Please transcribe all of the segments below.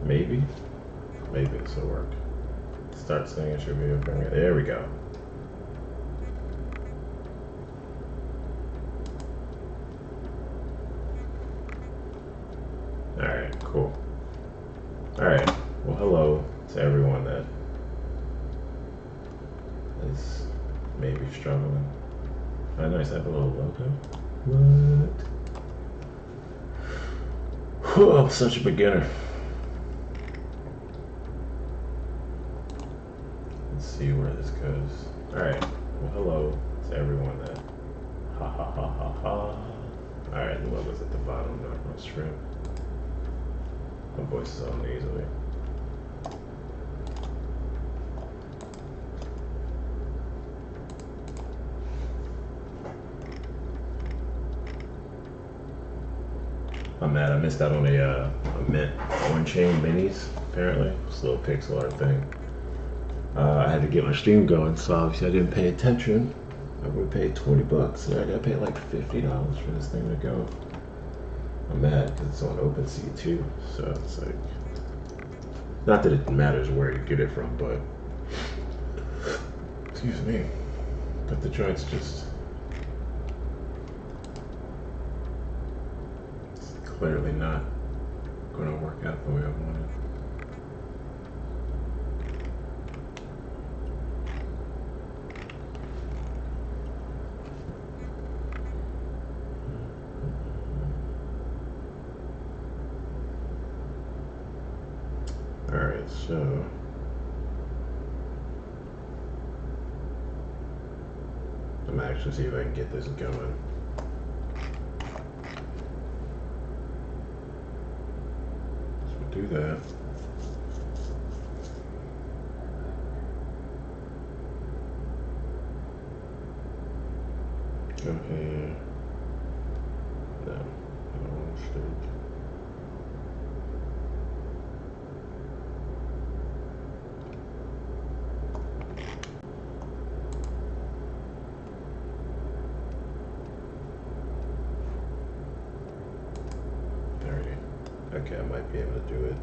Maybe this will work. Start saying it should be okay. There we go. Alright, cool. Alright, well hello to everyone that is maybe struggling. Oh nice, I have a little logo. What? Whew, I'm such a beginner. Let's see where this goes. Alright, well hello to everyone that ha ha ha ha ha. Alright, the logo's at the bottom, not my strip. My voice is all nasally. I'm mad I missed out on a mint on-chain minis, apparently. This little pixel art thing. I had to get my stream going, so obviously I didn't pay attention. I would have paid 20 bucks, and I gotta pay like $50 for this thing to go. I'm mad because it's on OpenSea too, so it's like, not that it matters where you get it from, but excuse me, but the joint's just it's clearly not gonna work out the way I wanted. Alright, so I'm gonna actually see if I can get this going. So we'll do that. Go here. No, I don't want to state. Okay, I might be able to do it.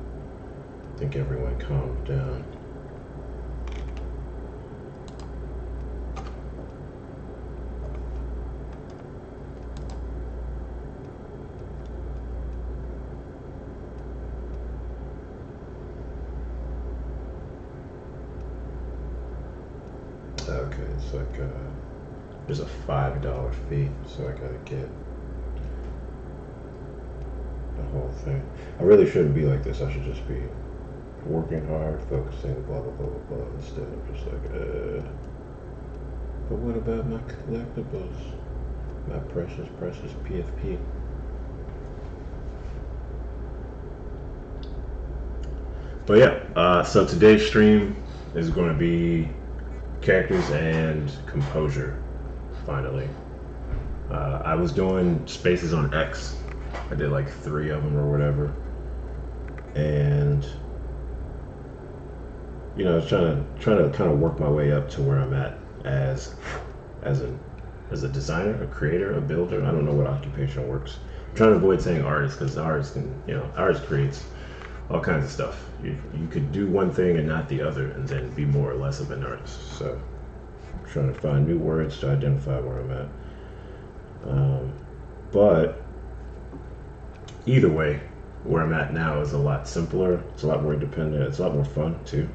I think everyone calmed down. Okay, it's like there's a $5 fee, so I gotta get the whole thing. I really shouldn't be like this. I should just be working hard, focusing, blah blah blah blah blah. Instead of just like, but what about my collectibles? My precious PFP. But yeah, so today's stream is going to be characters and composure. Finally, I was doing spaces on X. I did like 3 of them or whatever, and you know, I was trying to kind of work my way up to where I'm at as a designer, a creator, a builder. I don't know what occupation works. I'm trying to avoid saying artist because artists can, you know, artist creates all kinds of stuff. You could do one thing and not the other, and then be more or less of an artist. So I'm trying to find new words to identify where I'm at. But either way, where I'm at now is a lot simpler. It's a lot more independent. It's a lot more fun too.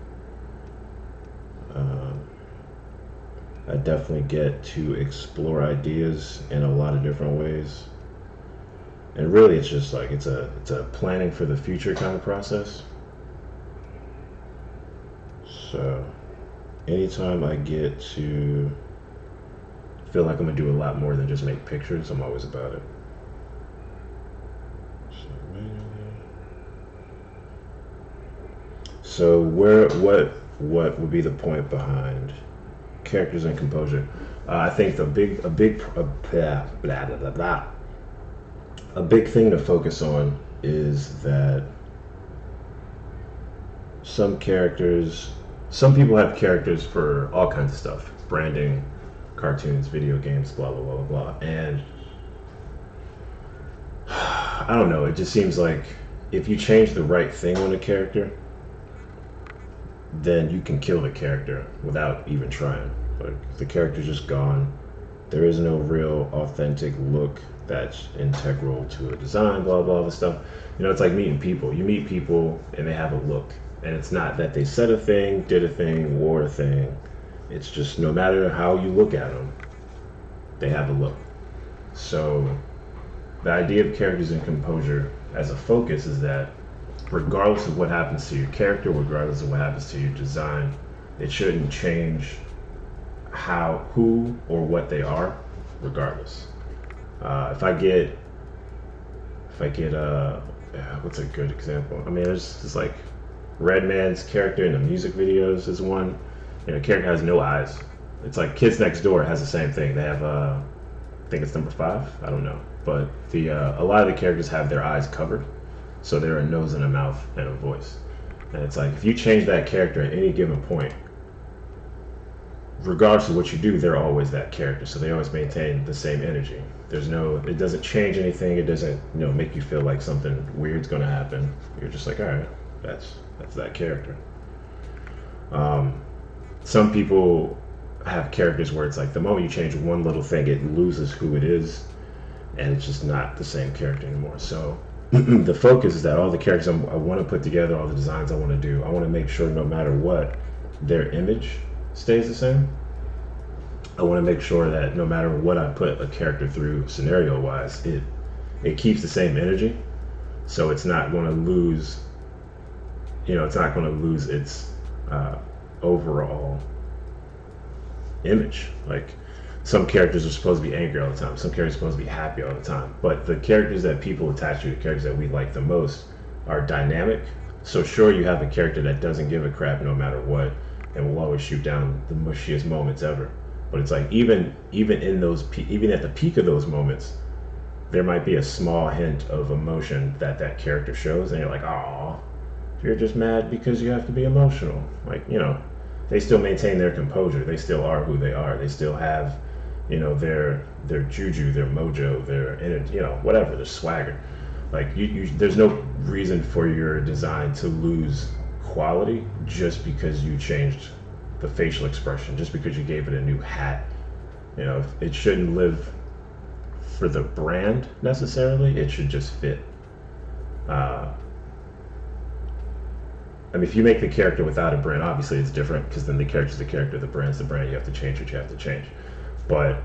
I definitely get to explore ideas in a lot of different ways. And really, it's just like it's a planning for the future kind of process. So anytime I get to feel like I'm gonna do a lot more than just make pictures, I'm always about it. So what would be the point behind characters and composure? I think a big thing to focus on is that some people have characters for all kinds of stuff, branding, cartoons, video games, blah blah blah blah blah, and I don't know, it just seems like if you change the right thing on a character, then you can kill the character without even trying. Like, the character's just gone. There is no real authentic look that's integral to a design, blah, blah, blah stuff. You know, it's like meeting people. You meet people and they have a look. And it's not that they said a thing, did a thing, wore a thing. It's just no matter how you look at them, they have a look. So the idea of characters and composure as a focus is that regardless of what happens to your character, regardless of what happens to your design, it shouldn't change who or what they are, regardless. If I get what's a good example? I mean, there's like Redman's character in the music videos is one. You know, character has no eyes. It's like Kids Next Door has the same thing. They have I think it's number 5. I don't know, but a lot of the characters have their eyes covered, so they're a nose and a mouth and a voice. And it's like if you change that character at any given point, regardless of what you do, they're always that character. So they always maintain the same energy. It doesn't change anything. It doesn't, make you feel like something weird's going to happen. You're just like, all right, that's that character. Some people have characters where it's like the moment you change one little thing, it loses who it is, and it's just not the same character anymore. So the focus is that all the characters I want to put together, all the designs I want to do, I want to make sure no matter what, their image stays the same. I want to make sure that no matter what I put a character through scenario wise, it keeps the same energy. So it's not going to lose, it's not going to lose its overall image. Like, some characters are supposed to be angry all the time. Some characters are supposed to be happy all the time. But the characters that people attach to, the characters that we like the most, are dynamic. So sure, you have a character that doesn't give a crap no matter what, and will always shoot down the mushiest moments ever. But it's like even in those even at the peak of those moments, there might be a small hint of emotion that character shows, and you're like, oh, you're just mad because you have to be emotional. Like, they still maintain their composure. They still are who they are. They still have, their juju, their mojo, their energy, whatever, their swagger. Like, there's no reason for your design to lose quality just because you changed the facial expression, just because you gave it a new hat. It shouldn't live for the brand necessarily. It should just fit. If you make the character without a brand, obviously it's different, because then the character's the character, the brand's the brand. You have to change what you have to change. But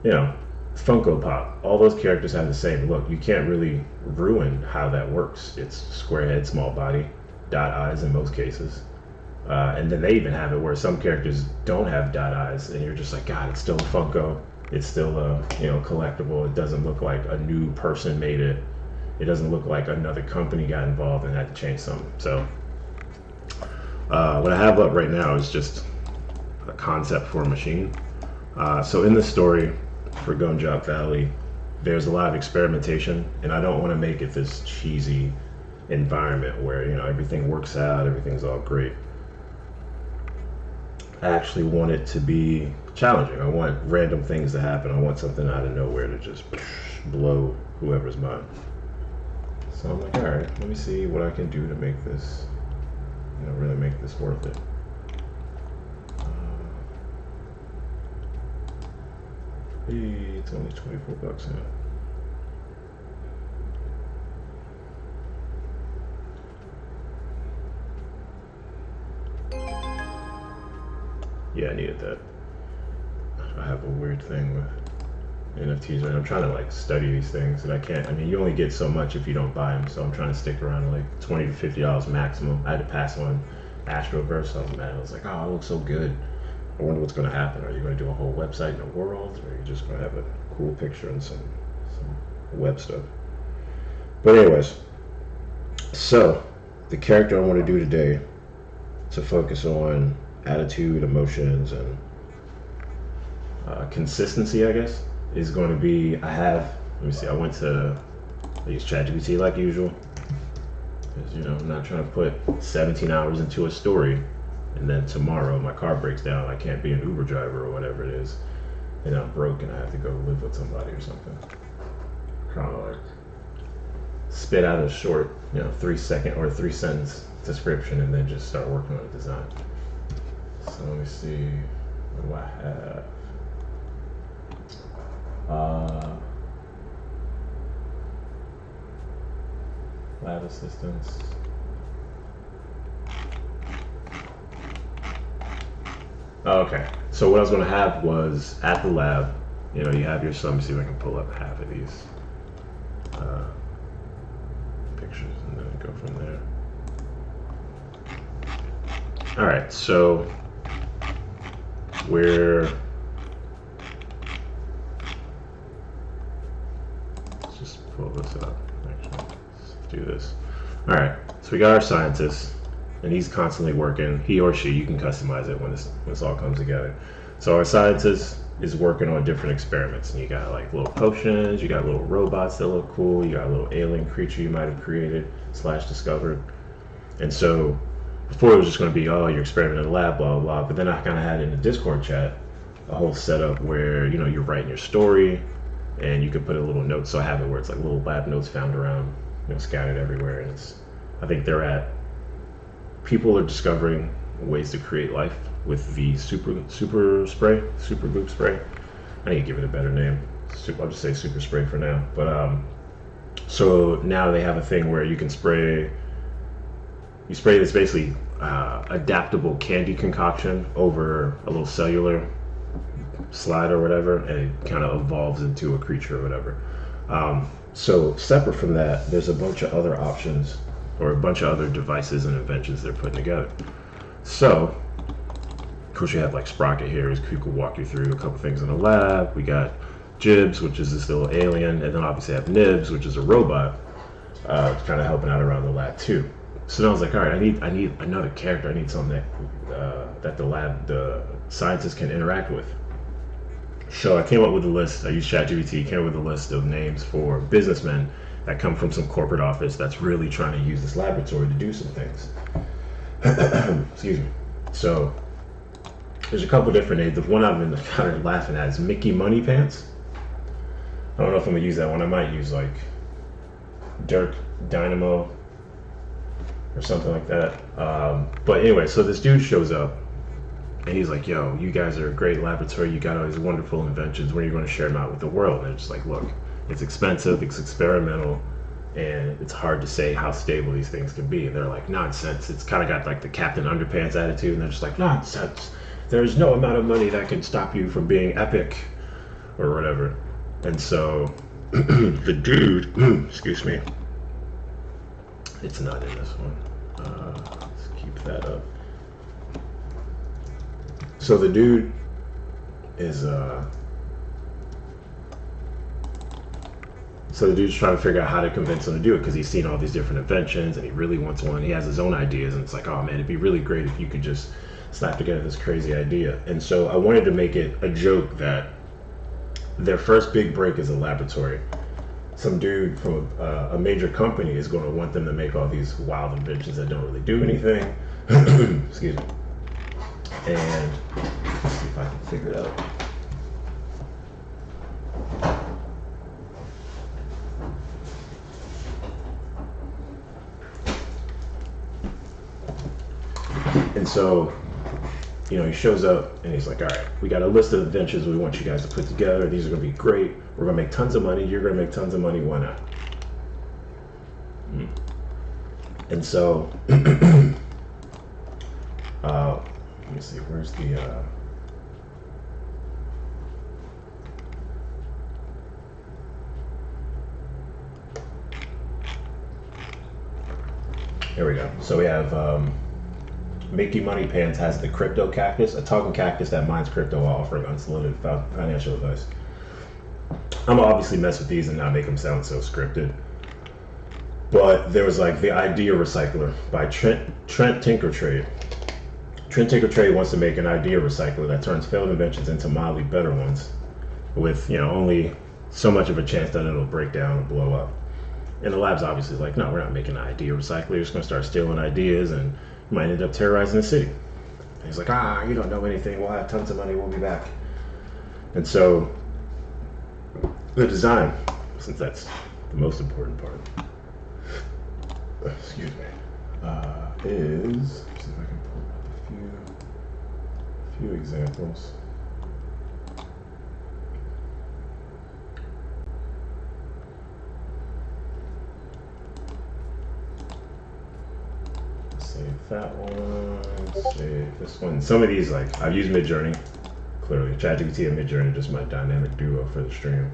Funko Pop, all those characters have the same look. You can't really ruin how that works. It's square head, small body, dot eyes in most cases. And then they even have it where some characters don't have dot eyes, and you're just like, God, it's still a Funko. It's still a collectible. It doesn't look like a new person made it. It doesn't look like another company got involved and had to change something. So what I have up right now is just a concept for a machine. So in this story for Gonjok Valley, there's a lot of experimentation, and I don't want to make it this cheesy environment where everything works out, everything's all great. I actually want it to be challenging. I want random things to happen. I want something out of nowhere to just blow whoever's mind. So I'm like, all right, let me see what I can do to make this, really make this worth it. It's only $24 now. Yeah, I needed that. I have a weird thing with NFTs right now. I'm trying to study these things, and I can't. You only get so much if you don't buy them, so I'm trying to stick around to $20 to $50 maximum. I had to pass on Astroverse. I was mad. I was like, oh, it looks so good. I wonder what's going to happen. Are you going to do a whole website in a world, or are you just going to have a cool picture and some web stuff? But anyways, so the character I want to do today to focus on attitude, emotions, and consistency, I guess, is going to be, let me see, I use ChatGPT like usual, because I'm not trying to put 17 hours into a story and then tomorrow my car breaks down, I can't be an Uber driver or whatever it is, and I'm broke and I have to go live with somebody or something. Trying to spit out a short 3-second or 3-sentence description, and then just start working on a design. So let me see, what do I have? Lab assistants. Okay, so what I was going to have was at the lab, you have your, so let me see if I can pull up half of these pictures and then go from there. All right, so let's just pull this up. Actually, let's do this. All right, so we got our scientist, and he's constantly working. He or she, you can customize it when this all comes together. So our scientist is working on different experiments, and you got like little potions, you got little robots that look cool, you got a little alien creature you might have created / discovered. And so before it was just going to be, oh, you're experimenting in the lab, blah, blah, blah. But then I kind of had in the Discord chat a whole setup where, you're writing your story and you can put a little note. So I have it where it's like little lab notes found around, scattered everywhere. And I think people are discovering ways to create life with the super goop spray. I need to give it a better name. I'll just say super spray for now. But so now they have a thing where you can spray this basically adaptable candy concoction over a little cellular slide or whatever, and it kind of evolves into a creature or whatever. So separate from that, there's a bunch of other options or a bunch of other devices and inventions they're putting together. So, of course, you have like Sprocket here, who could walk you through a couple things in the lab. We got Jibs, which is this little alien, and then obviously I have Nibs, which is a robot, kind of helping out around the lab too. So then I was like, all right, I need another character. I need something that the scientists can interact with. So I came up with a list. I used ChatGPT, came up with a list of names for businessmen that come from some corporate office that's really trying to use this laboratory to do some things. Excuse me. So there's a couple different names. The one I've been kind of laughing at is Mickey Money Pants. I don't know if I'm gonna use that one. I might use like Dirk Dynamo or something like that. But anyway, so this dude shows up and he's like, yo, you guys are a great laboratory. You got all these wonderful inventions. When are you going to share them out with the world? And it's just like, look, it's expensive, it's experimental, and it's hard to say how stable these things can be. And they're like, nonsense. It's kind of got like the Captain Underpants attitude. And they're just like, nonsense. There's no amount of money that can stop you from being epic or whatever. And so the dude, excuse me, it's not in this one. Let's keep that up. So the dude is so the dude's trying to figure out how to convince him to do it because he's seen all these different inventions and he really wants one. He has his own ideas and it's like, oh man, it'd be really great if you could just slap together this crazy idea. And so I wanted to make it a joke that their first big break is a laboratory. Some dude from a major company is going to want them to make all these wild inventions that don't really do anything. Excuse me. And let's see if I can figure it out. And so, he shows up and he's like, all right, we got a list of inventions we want you guys to put together. These are going to be great. We're going to make tons of money. You're going to make tons of money. Why not? And so, let me see, where's the, here we go. So we have, Mickey Money Pants has the crypto cactus, a talking cactus that mines crypto while offering unsolicited financial advice. I'm gonna obviously mess with these and not make them sound so scripted. But there was like the idea recycler by Trent Tinkertrade. Trent Tinkertrade wants to make an idea recycler that turns failed inventions into mildly better ones with, only so much of a chance that it'll break down and blow up. And the lab's obviously like, no, we're not making an idea recycler. You're just gonna start stealing ideas and you might end up terrorizing the city. And he's like, you don't know anything. We'll have tons of money. We'll be back. And so the design, since that's the most important part. excuse me, is, let's see if I can pull up a few examples. Save that one, save this one. Some of these, like, I've used Midjourney, clearly. ChatGPT and Midjourney are just my dynamic duo for the stream.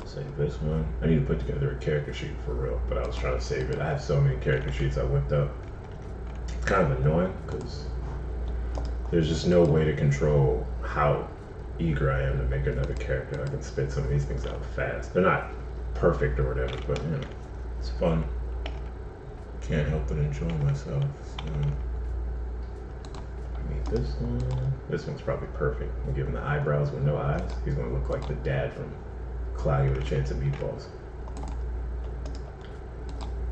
Save this one. I need to put together a character sheet for real, but I was trying to save it. I have so many character sheets I whipped up. It's kind of annoying because there's just no way to control how eager I am to make another character. I can spit some of these things out fast. They're not perfect or whatever, but you know, it's fun. Can't help but enjoy myself. So, I mean, this one. This one's probably perfect. I'm giving the eyebrows with no eyes. He's gonna look like the dad from Cloudy with a Chance of Meatballs.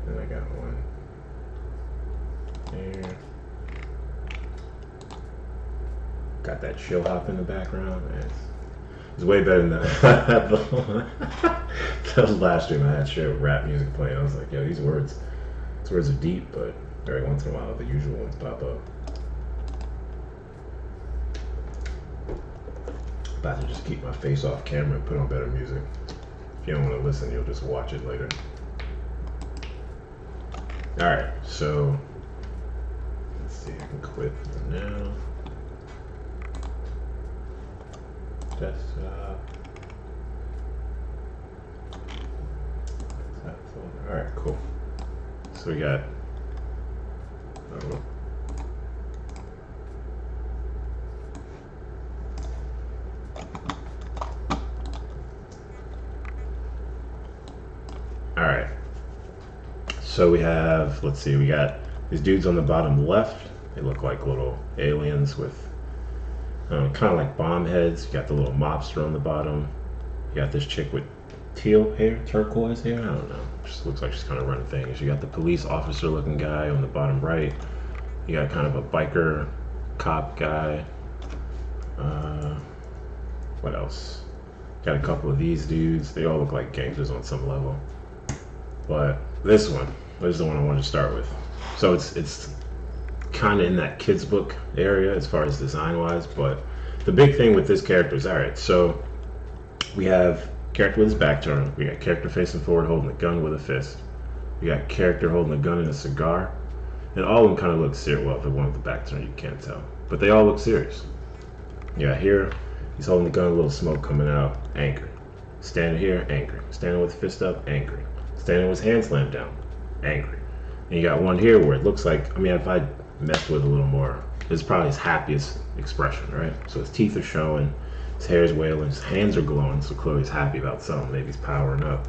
And I got one there. Got that chill hop in the background. Man, it's way better than that. The last stream I had shit rap music playing. I was like, yo, these words are deep, but every once in a while the usual ones pop up. About to just keep my face off camera and put on better music. If you don't want to listen, you'll just watch it later. Alright, so let's see, I can quit for now. Desktop. Alright, cool. So we got Alright. So we have, let's see, we got these dudes on the bottom left. They look like little aliens with kind of like bomb heads. You got the little mobster on the bottom. You got this chick with teal hair, turquoise hair, I don't know. Just looks like she's kind of running things. You got the police officer looking guy on the bottom right. You got kind of a biker cop guy. What else? Got a couple of these dudes. They all look like gangsters on some level. But this one is the one I wanted to start with. So it's kind of in that kids book area as far as design wise, but the big thing with this character is, all right, so we have character with his back turned, we got character facing forward holding a gun with a fist, we got character holding a gun and a cigar, and all of them kind of look serious. Well, the one with the back turned you can't tell, but they all look serious. Yeah, here he's holding the gun, a little smoke coming out, angry. Standing here, angry. Standing with fist up, angry. Standing with his hand slammed down, angry. And you got one here where it looks like, I mean, if I messed with it a little more, this is probably his happiest expression, right? So his teeth are showing, his hair is wailing, his hands are glowing, so clearly he's happy about something, maybe he's powering up.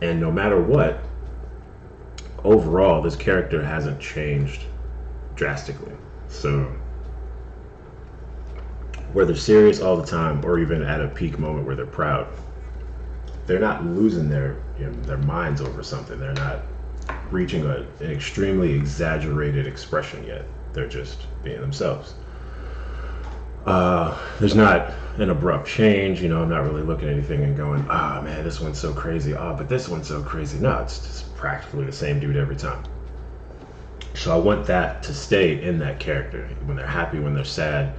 And no matter what, overall, this character hasn't changed drastically. So whether serious all the time or even at a peak moment where they're proud, they're not losing their minds over something. They're not reaching an extremely exaggerated expression yet. They're just being themselves. There's not an abrupt change. I'm not really looking at anything and going, ah, man, this one's so crazy. Ah, but this one's so crazy. No, it's just practically the same dude every time. So I want that to stay in that character. When they're happy, when they're sad,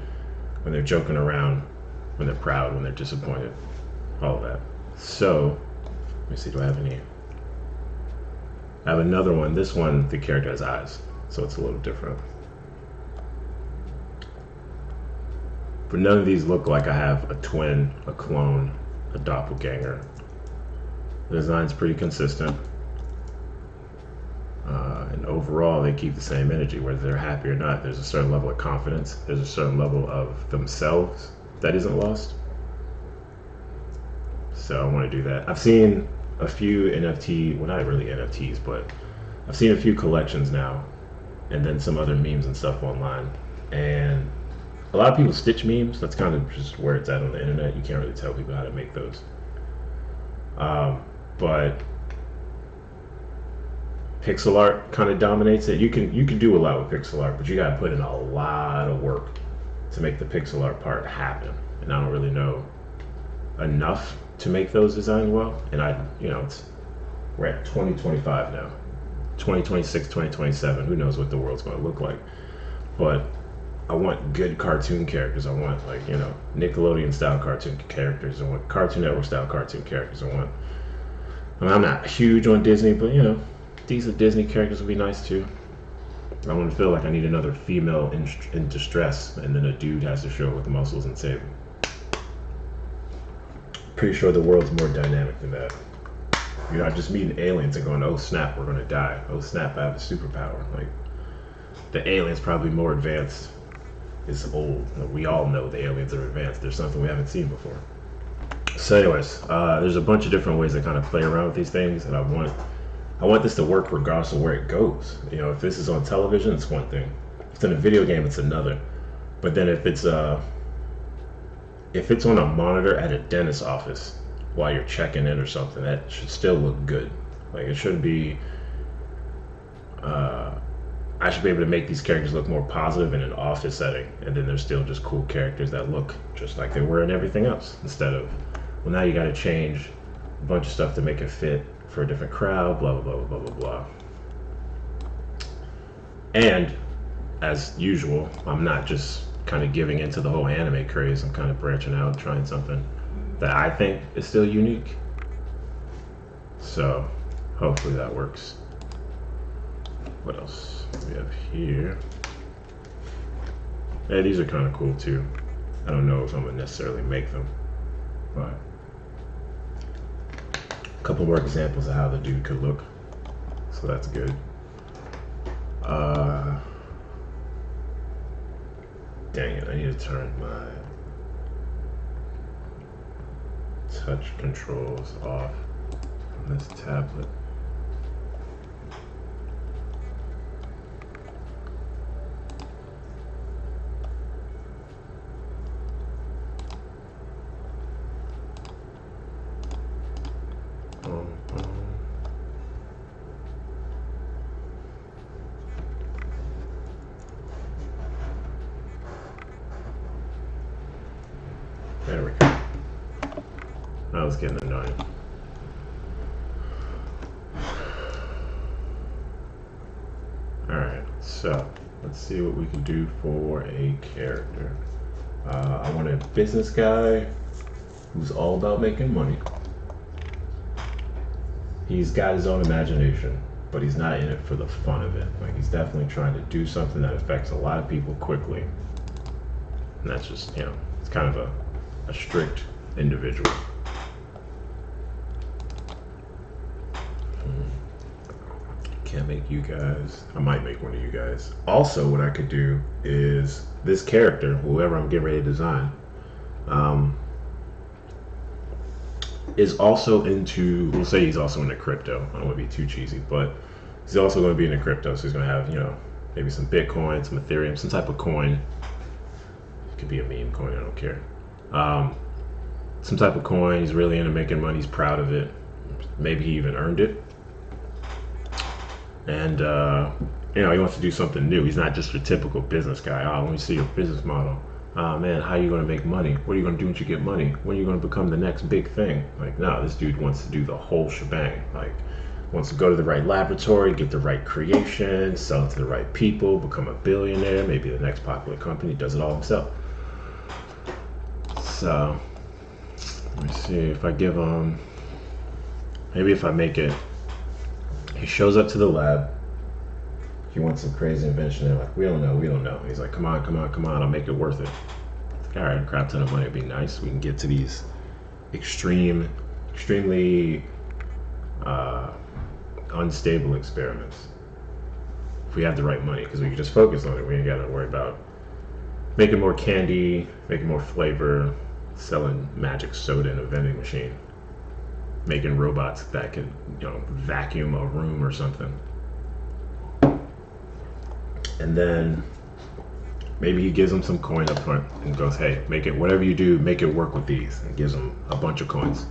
when they're joking around, when they're proud, when they're disappointed, all of that. So, let me see, do I have any? I have another one. This one, the character has eyes, so it's a little different. But none of these look like I have a twin, a clone, a doppelganger. The design's pretty consistent. And overall, they keep the same energy, whether they're happy or not. There's a certain level of confidence. There's a certain level of themselves that isn't lost. So I want to do that. I've seen a few NFT, well, not really NFTs, but I've seen a few collections now, and then some other memes and stuff online. And a lot of people stitch memes. That's kind of just where it's at on the internet. You can't really tell people how to make those. But pixel art kind of dominates it. You can do a lot with pixel art, but you got to put in a lot of work to make the pixel art part happen. And I don't really know enough to make those designs well. And we're at 2025 now, 2026, 2027. Who knows what the world's going to look like? But I want good cartoon characters. I want Nickelodeon style cartoon characters. I want Cartoon Network style cartoon characters. I'm not huge on Disney, but decent Disney characters would be nice too. I want to feel like I need another female in distress, and then a dude has to show up with muscles and save him. Pretty sure the world's more dynamic than that. You're not just meeting aliens and going, oh snap, we're gonna die. Oh snap, I have a superpower. Like, the alien's probably more advanced. It's old. We all know the aliens are advanced. There's something we haven't seen before. So anyways, there's a bunch of different ways to kind of play around with these things, and I want this to work regardless of where it goes. If this is on television, it's one thing. If it's in a video game, it's another. But then if it's on a monitor at a dentist's office while you're checking in or something, that should still look good. Like, it shouldn't be. I should be able to make these characters look more positive in an office setting, and then they're still just cool characters that look just like they were in everything else. Instead of, well, now you got to change a bunch of stuff to make it fit for a different crowd, blah, blah, blah, blah, blah, blah. And as usual, I'm not just kind of giving into the whole anime craze. I'm kind of branching out, trying something that I think is still unique. So hopefully that works. What else we have here? Yeah, these are kind of cool too. I don't know if I'm gonna necessarily make them, but a couple more examples of how the dude could look. So that's good. Dang it, I need to turn my touch controls off on this tablet. There we go. That was getting annoying. Alright, so let's see what we can do for a character. I want a business guy who's all about making money. He's got his own imagination, but he's not in it for the fun of it. Like, he's definitely trying to do something that affects a lot of people quickly. And that's just, it's kind of a strict individual. Can't make you guys. I might make one of you guys. Also, what I could do is this character, whoever I'm getting ready to design, is also into, we'll say he's also into crypto. I don't want to be too cheesy, but he's also going to be into crypto. So he's going to have, maybe some Bitcoin, some Ethereum, some type of coin. It could be a meme coin, I don't care. Some type of coin. He's really into making money. He's proud of it. Maybe he even earned it. And he wants to do something new. He's not just a typical business guy. Oh, let me see your business model. Oh man, how are you going to make money? What are you going to do once you get money? When are you going to become the next big thing? Like, no, this dude wants to do the whole shebang. Like, wants to go to the right laboratory, get the right creation, sell it to the right people, become a billionaire, maybe the next popular company. Does it all himself. So let me see if I give him, maybe if I make it, he shows up to the lab, he wants some crazy invention. They're like, we don't know. He's like, come on, I'll make it worth it. Like, all right, a crap ton of money would be nice. We can get to these extremely unstable experiments if we have the right money, because we can just focus on it. We ain't got to worry about making more candy, making more flavor, selling magic soda in a vending machine, making robots that can, vacuum a room or something. And then maybe he gives them some coin up front and goes, hey, make it, whatever you do, make it work with these, and gives them a bunch of coins.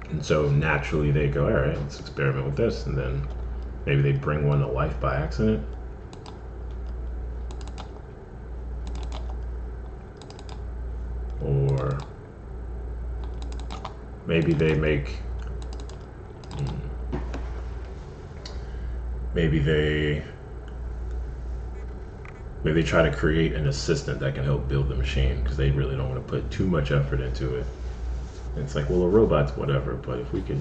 And so naturally they go, all right, let's experiment with this. And then maybe they bring one to life by accident. Or maybe they make, maybe they try to create an assistant that can help build the machine because they really don't want to put too much effort into it. And it's like, well, a robot's whatever, but if we could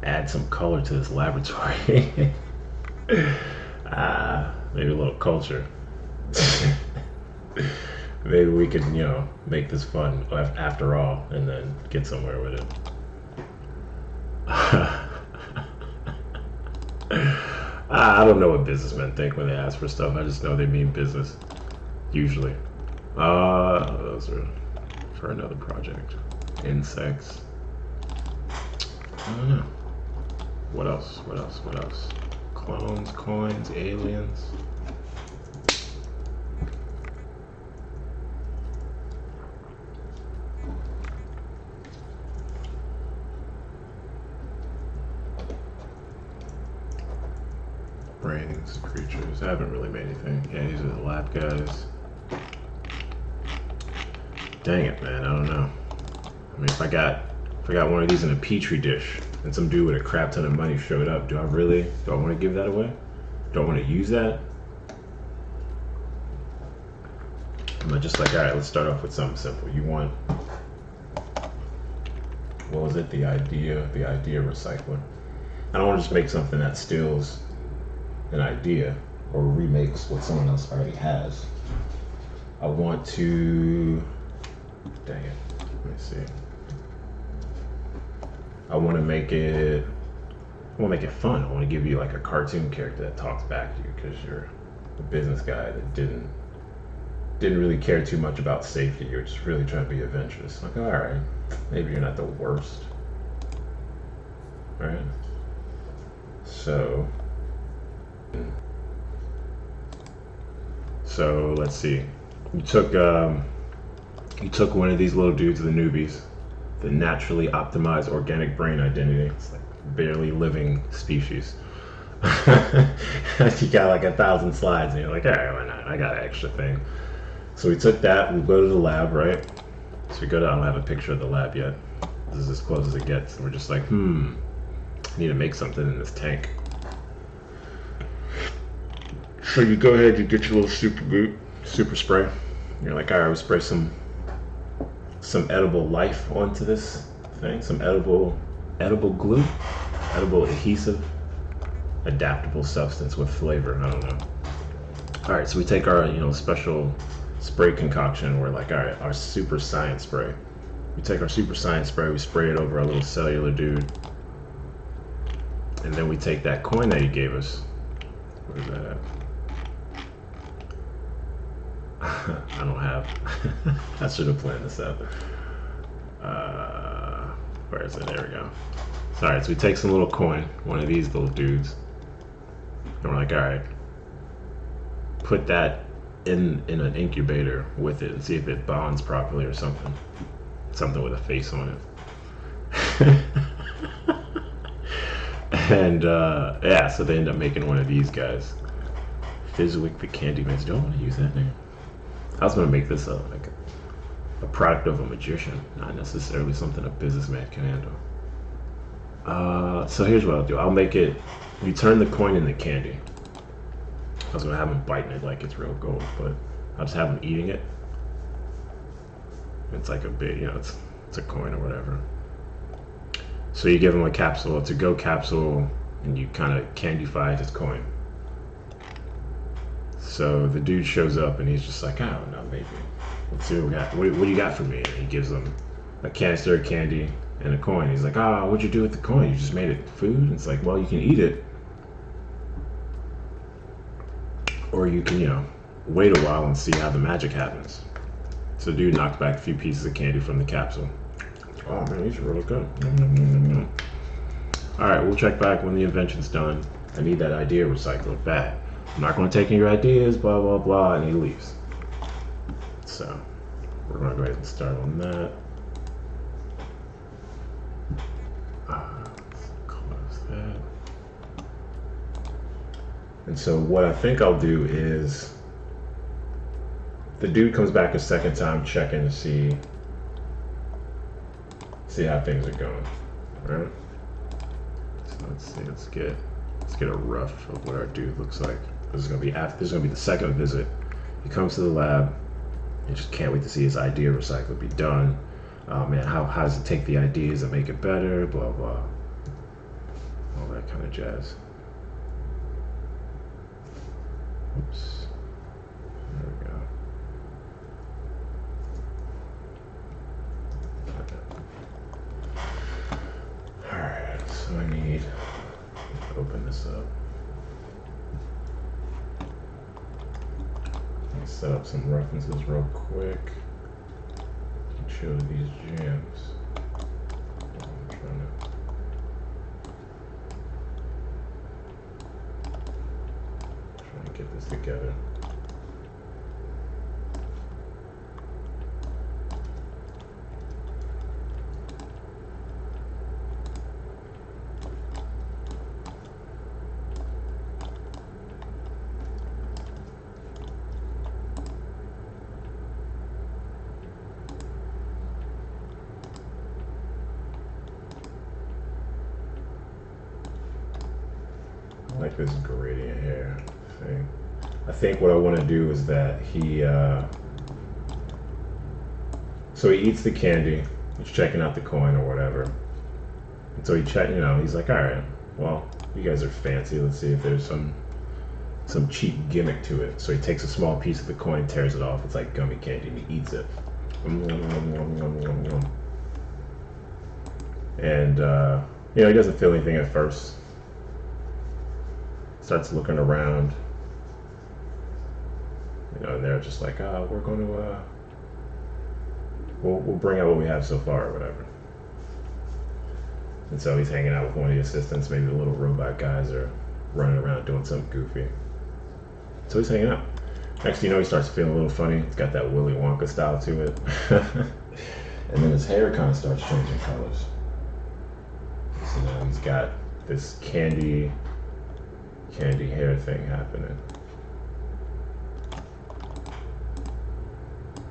add some color to this laboratory, maybe a little culture. Maybe we could, make this fun after all, and then get somewhere with it. I don't know what businessmen think when they ask for stuff. I just know they mean business, usually. Those are for another project. Insects. I don't know. What else? What else? What else? Clones, coins, aliens. Brains, creatures. I haven't really made anything. Yeah, these are the lab guys. Dang it, man. I don't know. I mean, if I got one of these in a petri dish and some dude with a crap ton of money showed up, do I want to give that away? Do I want to use that? Am I just like, all right, let's start off with something simple. You want, what was it? The idea recycler. I don't want to just make something that steals an idea or remakes what someone else already has. I want to, dang it, let me see. I want to make it fun. I want to give you like a cartoon character that talks back to you because you're a business guy that didn't really care too much about safety. You're just really trying to be adventurous. Like, all right, maybe you're not the worst. All right. So let's see. You took one of these little dudes, the newbies, the naturally optimized organic brain identity. It's like barely living species. You got like 1,000 slides, and you're like, all right, why not? I got an extra thing. So we took that. We go to the lab, right? So we go to. I don't have a picture of the lab yet. This is as close as it gets. And we're just like, I need to make something in this tank. So you go ahead, you get your little super spray. You're like, all right, we spray some edible life onto this thing, some edible glue, edible adhesive, adaptable substance with flavor. I don't know. All right, so we take our special spray concoction. We're like, all right, our super science spray. We take our super science spray, we spray it over our little cellular dude, and then we take that coin that he gave us. Where's that at? I don't have. I should have planned this out. Where is it? There we go. Sorry, so we take some little coin, one of these little dudes, and we're like, all right, put that in an incubator with it and see if it bonds properly or something. Something with a face on it. And yeah, so they end up making one of these guys. Fizwick the Candyman. Do I want to use that name? I was going to make this like a product of a magician, not necessarily something a businessman can handle. So here's what I'll do. I'll make it, we turn the coin into candy. I was going to have him biting it like it's real gold, but I'll just have him eating it. It's like a big, it's a coin or whatever. So you give him a capsule, a to-go capsule, and you kind of candyfy his coin. So the dude shows up and he's just like, I don't know, maybe. Let's see what we got. What do you got for me? And he gives him a canister of candy and a coin. He's like, what'd you do with the coin? You just made it food? And it's like, well, you can eat it. Or you can, wait a while and see how the magic happens. So the dude knocked back a few pieces of candy from the capsule. Oh man, these are really good. All right, we'll check back when the invention's done. I need that idea recycler back. I'm not going to take any of your ideas, blah, blah, blah, and he leaves. So we're going to go ahead and start on that. Let's close that. And so what I think I'll do is the dude comes back a second time checking to see see how things are going. All right. So let's see. Let's get a rough of what our dude looks like. This is gonna be the second visit. He comes to the lab. He just can't wait to see his idea recycle be done. Man, how does it take the ideas and make it better? Blah blah. All that kind of jazz. Oops. There we go. Alright, so I need to open this up. Let me set up some references real quick. Show these jams. I'm trying to get this together. Like this gradient here thing. I think what I want to do is that so he eats the candy, he's checking out the coin or whatever. And so he's like, all right, well, you guys are fancy. Let's see if there's some cheap gimmick to it. So he takes a small piece of the coin, tears it off. It's like gummy candy, and he eats it. And he doesn't feel anything at first. Starts looking around, and they're just like, we're going to, we'll bring out what we have so far or whatever. And so he's hanging out with one of the assistants. Maybe the little robot guys are running around doing something goofy. So he's hanging out. Next thing you know, he starts feeling a little funny. It's got that Willy Wonka style to it. And then his hair kind of starts changing colors. So now he's got this candy hair thing happening.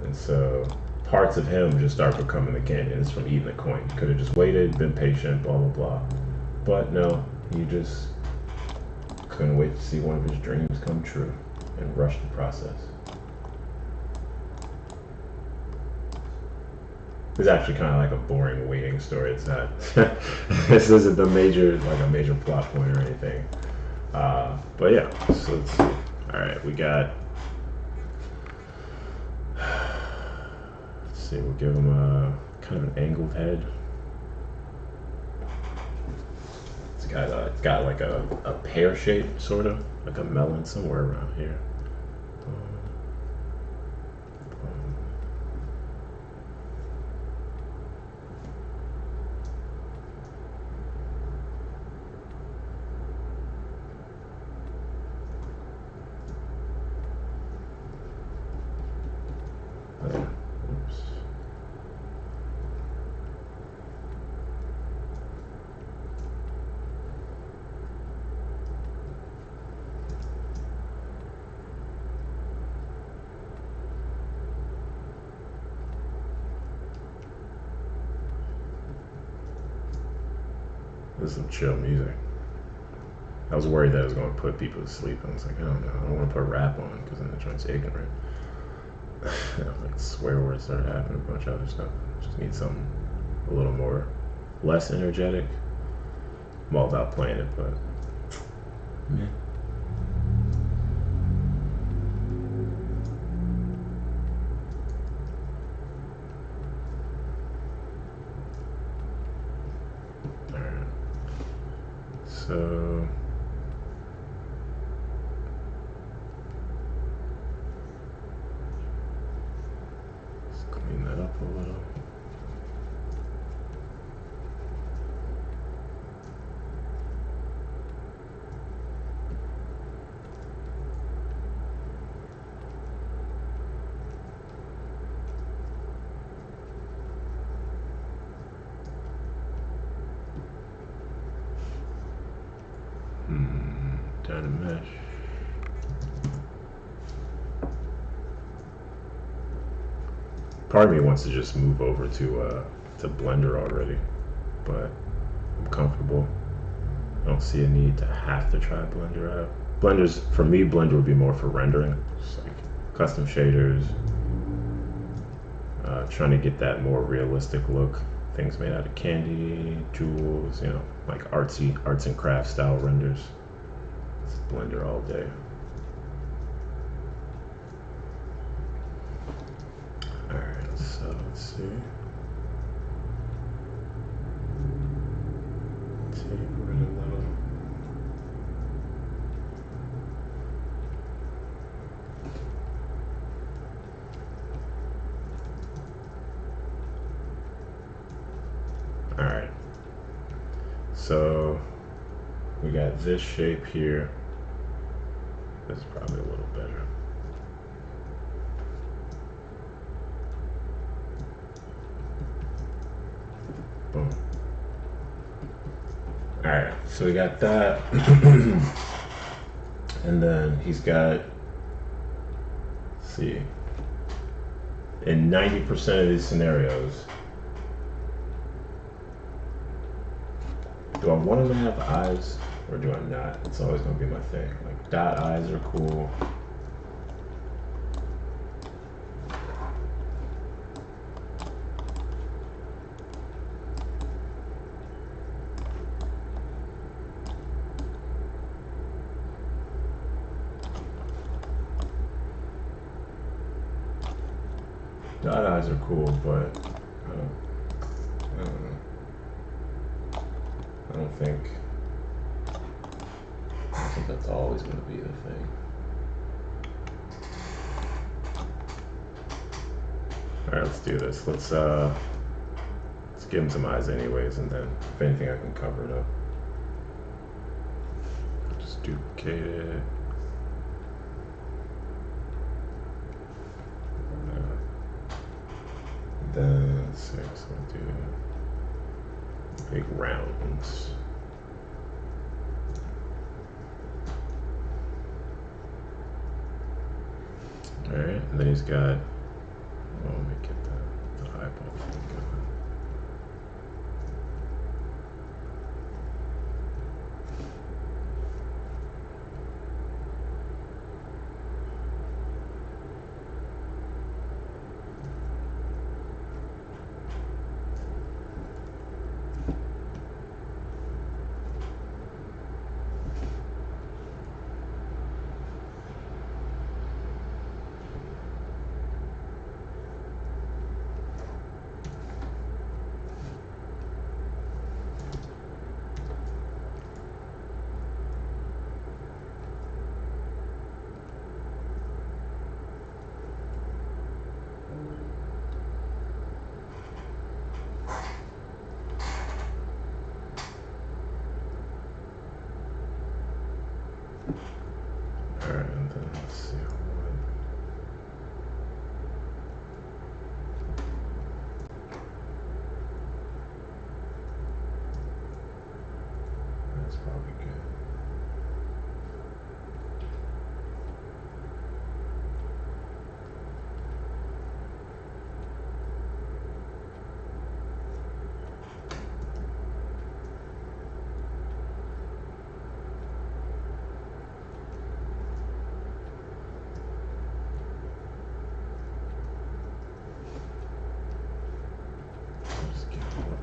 And so parts of him just start becoming the candy. And it's from eating the coin. Could have just waited, been patient, blah, blah, blah. But no, he just couldn't wait to see one of his dreams come true and rushed the process. It's actually kind of like a boring waiting story. It's not, this isn't a major plot point or anything. But yeah, so let's see. All right, we got, let's see, we'll give him a kind of an angled head. It's got like a pear shape, sort of, like a melon somewhere around here. Oops. This is some chill music. I was worried that I was going to put people to sleep. I was like, I don't know. I don't want to put rap on because then the joint's ignorant. Like swear words start happening, a bunch of other stuff. Just need something a little more, less energetic. I'm all about playing it, but yeah. Alright. So clean that up a little. Down to mesh. Part of me wants to just move over to to Blender already, but I'm comfortable. I don't see a need to have to try Blender out. Blender's, for me, Blender would be more for rendering, just like custom shaders, trying to get that more realistic look. Things made out of candy, jewels, you know, like arts and crafts style renders. It's Blender all day. Alright, so let's see. Taper it a little. Alright. So we got this shape here. This is probably a little better. Boom. Alright, so we got that. And then he's got, let's see, in 90% of these scenarios, do I want them to have eyes or do I not? It's always going to be my thing. Like dot eyes are cool. Dot eyes are cool, but I don't know. I don't think that's always going to be the thing. All right, let's do this. Let's give him some eyes anyways, and then if anything, I can cover it up. Just duplicate it. Then let's see, so we'll do big rounds. All right, and then he's got, well, let me get the eyeball thing going. Alright, and then let's see. That's probably good.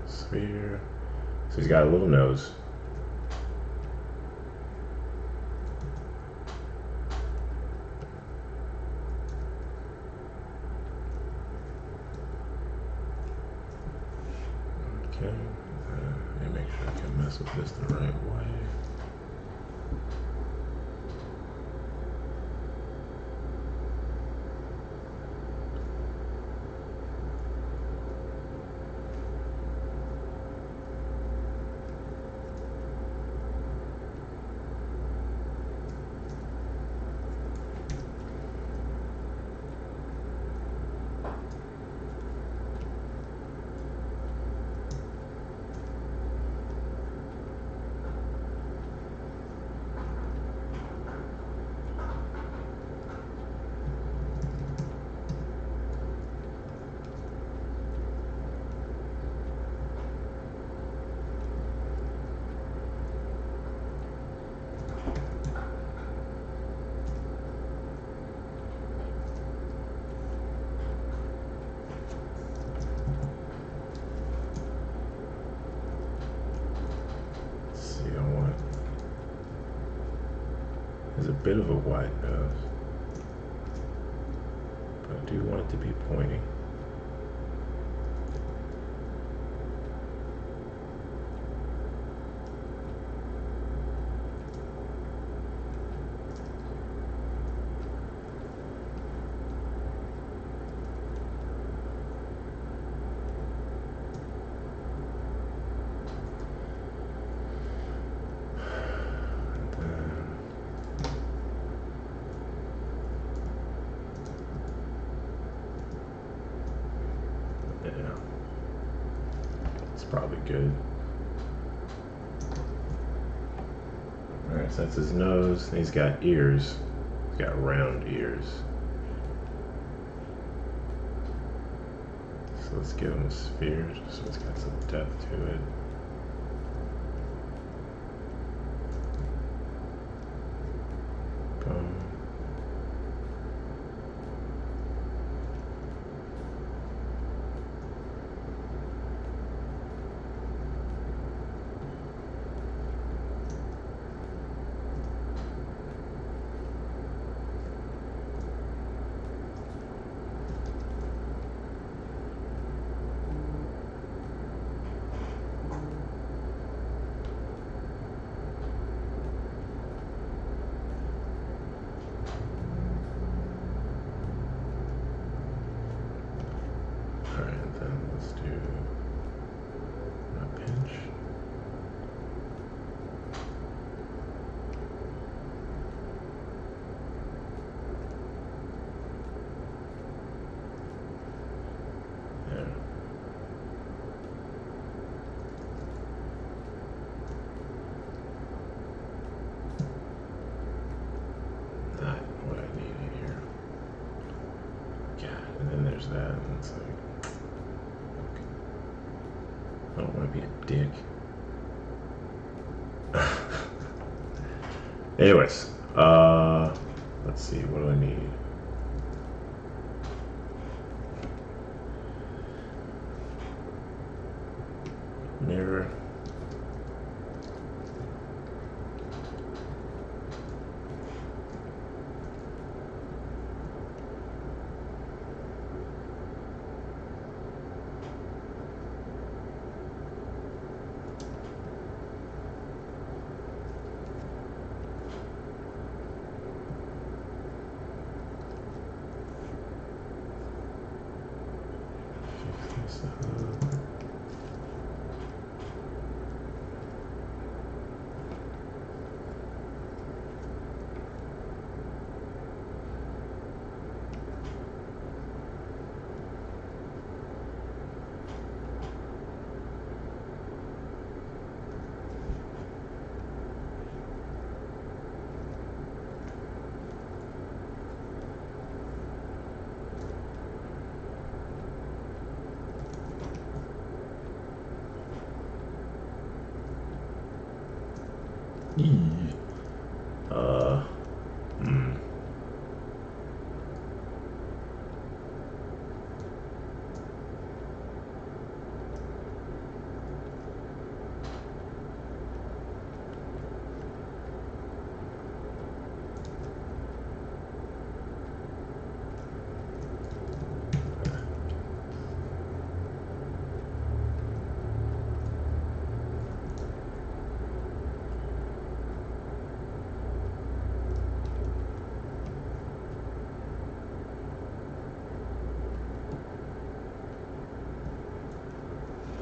Sphere. So he's got a little nose. Okay, let me make sure I can mess with this the right way. bit of a wide nose, but I do want it to be pointy. Probably good. Alright, so that's his nose. He's got ears. He's got round ears. So let's give him a sphere just so it's got some depth to it. Boom. That and it's like, I don't want to be a dick. Anyways, let's see, what do I need? Mirror.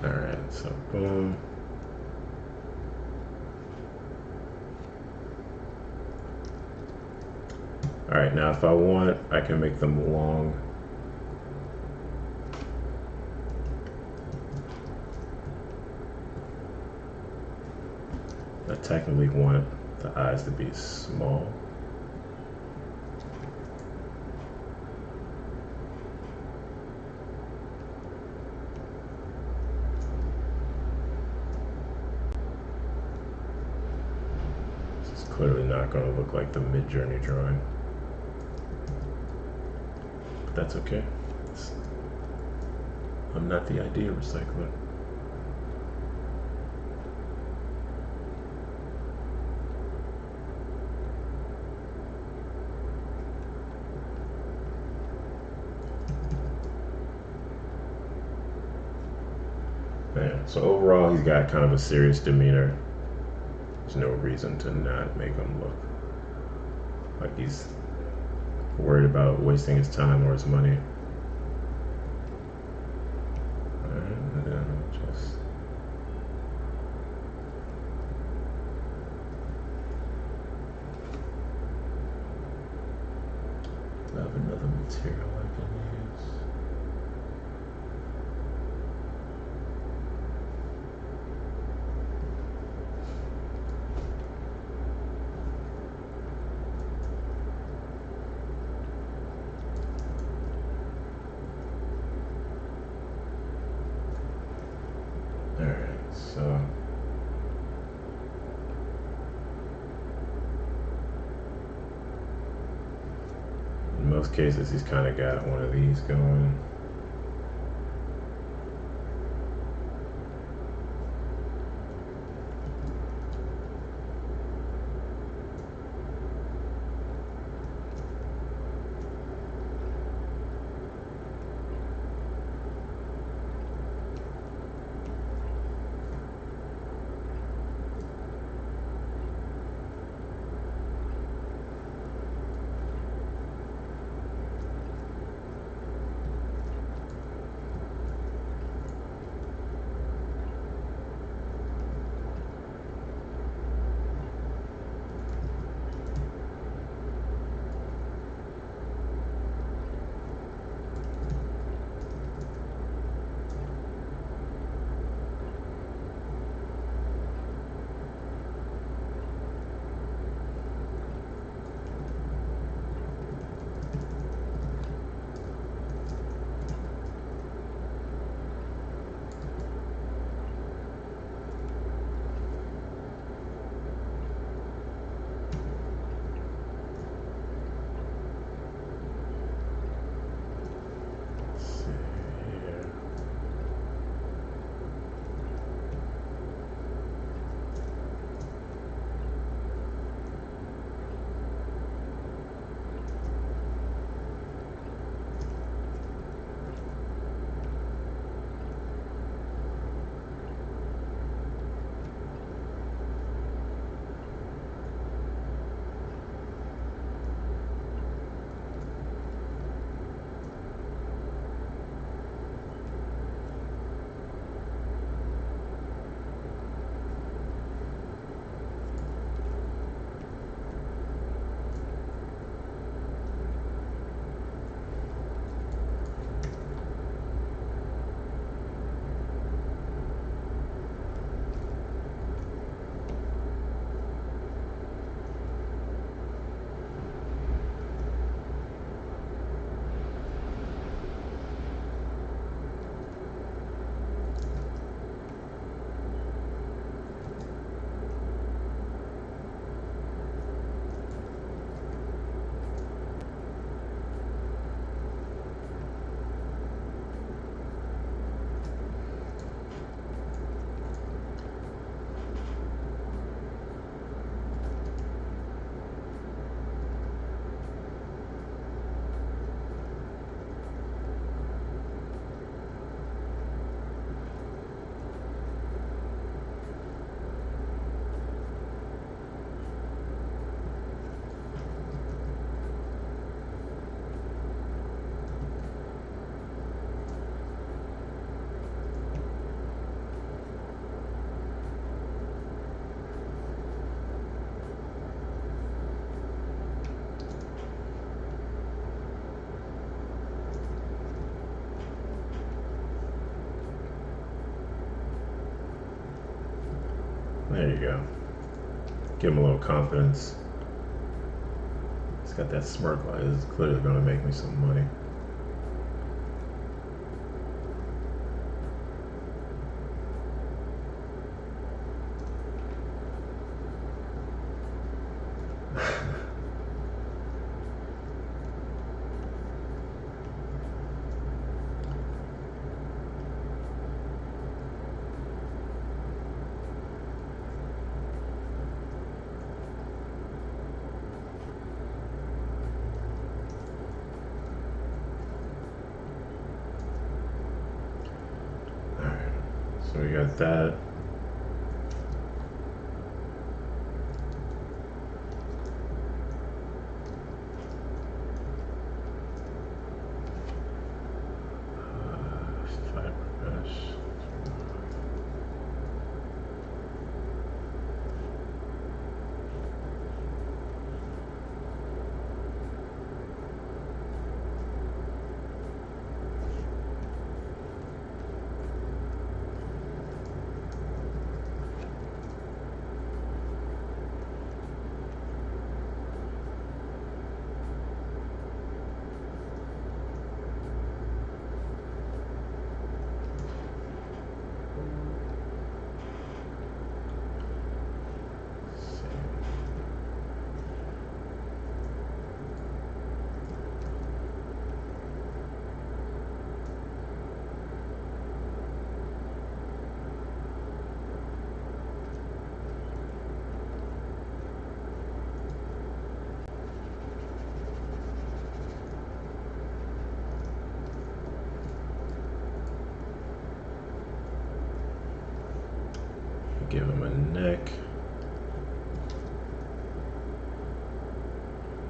Alright, so boom. Alright, now if I want, I can make them long. I technically want the eyes to be small. This is clearly not going to look like the Midjourney drawing. But that's okay. I'm not the idea recycler. Yeah. So overall, he's got kind of a serious demeanor. There's no reason to not make him look like he's worried about wasting his time or his money. And then just have another material I can use. Alright, so in most cases he's kind of got one of these going. There you go. Give him a little confidence. He's got that smirk like it's clearly gonna make me some money. So we got that. Fiber mesh. Give him a neck.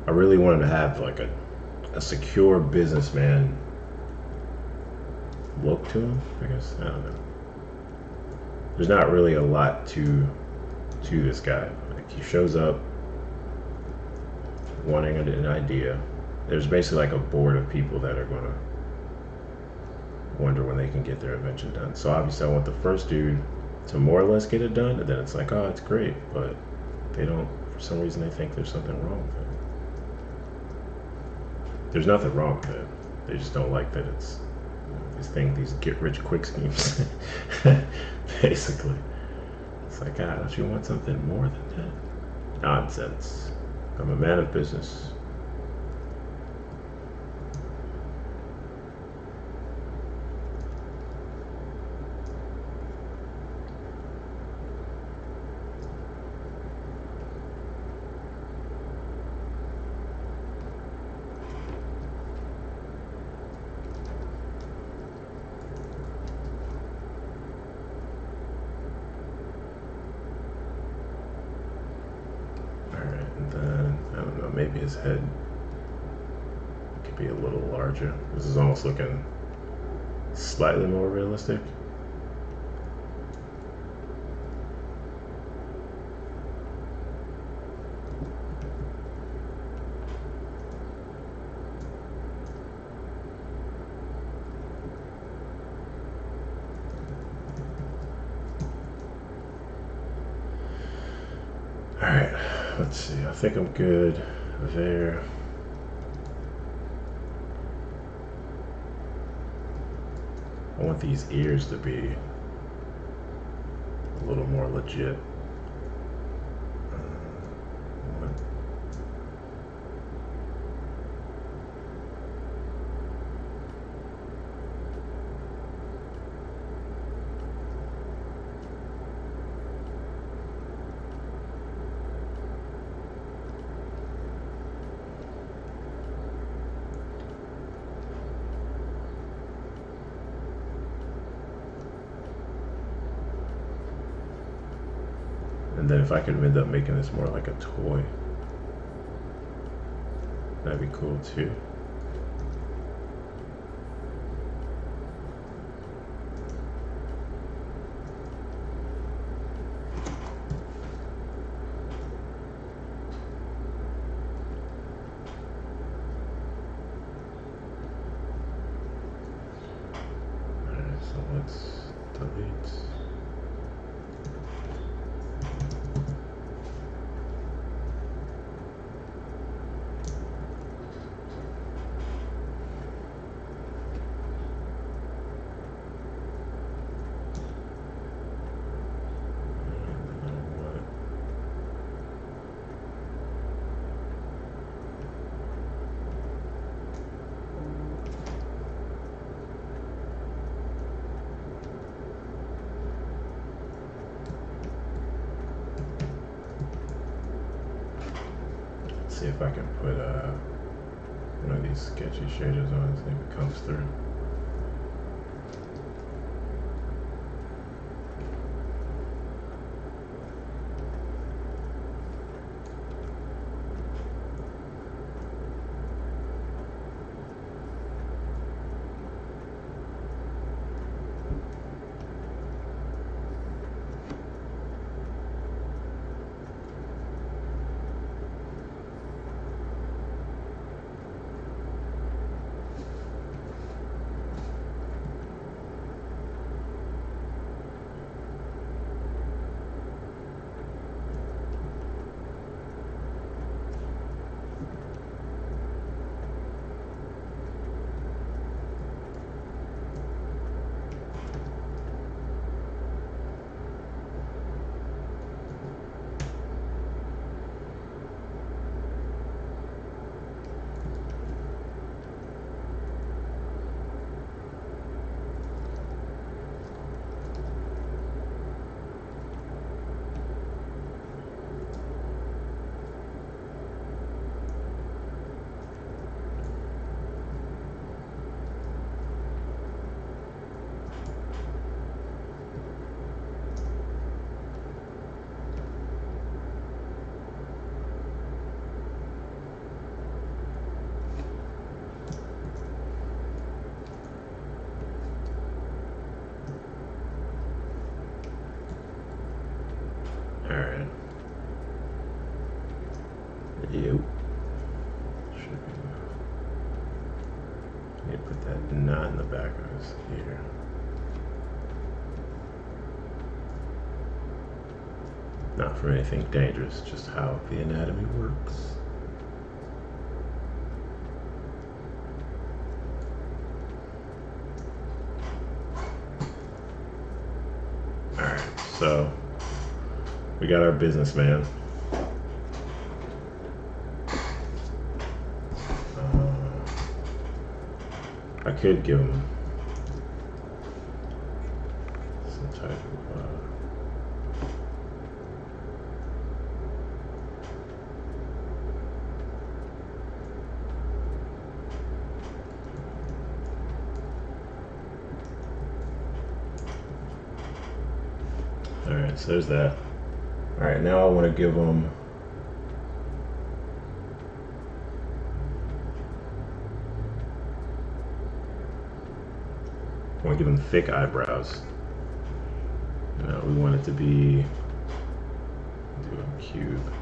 I really wanted to have like a secure businessman look to him, I guess. I don't know. There's not really a lot to this guy. Like, he shows up wanting an idea. There's basically like a board of people that are gonna wonder when they can get their invention done. So obviously I want the first dude to more or less get it done, and then it's like, oh, it's great, but they don't, for some reason they think there's something wrong with it. There's nothing wrong with it. They just don't like that it's these get rich quick schemes. Basically. It's like, ah, don't you want something more than that? Nonsense. I'm a man of business. Maybe his head could be a little larger. This is almost looking slightly more realistic. All right, let's see. I think I'm good there. I want these ears to be a little more legit. And then if I could end up making this more like a toy, that'd be cool too. Alright, so let's delete. See if I can put one of these sketchy shaders on, see if it comes through. Alright. Yep. Need to put that knot in the back of his ear. Not for anything dangerous, just how the anatomy works. Alright, so we got our businessman. I could give him some type of Alright, so there's that. Alright, now I want to give him thick eyebrows. We want it to be do a cube.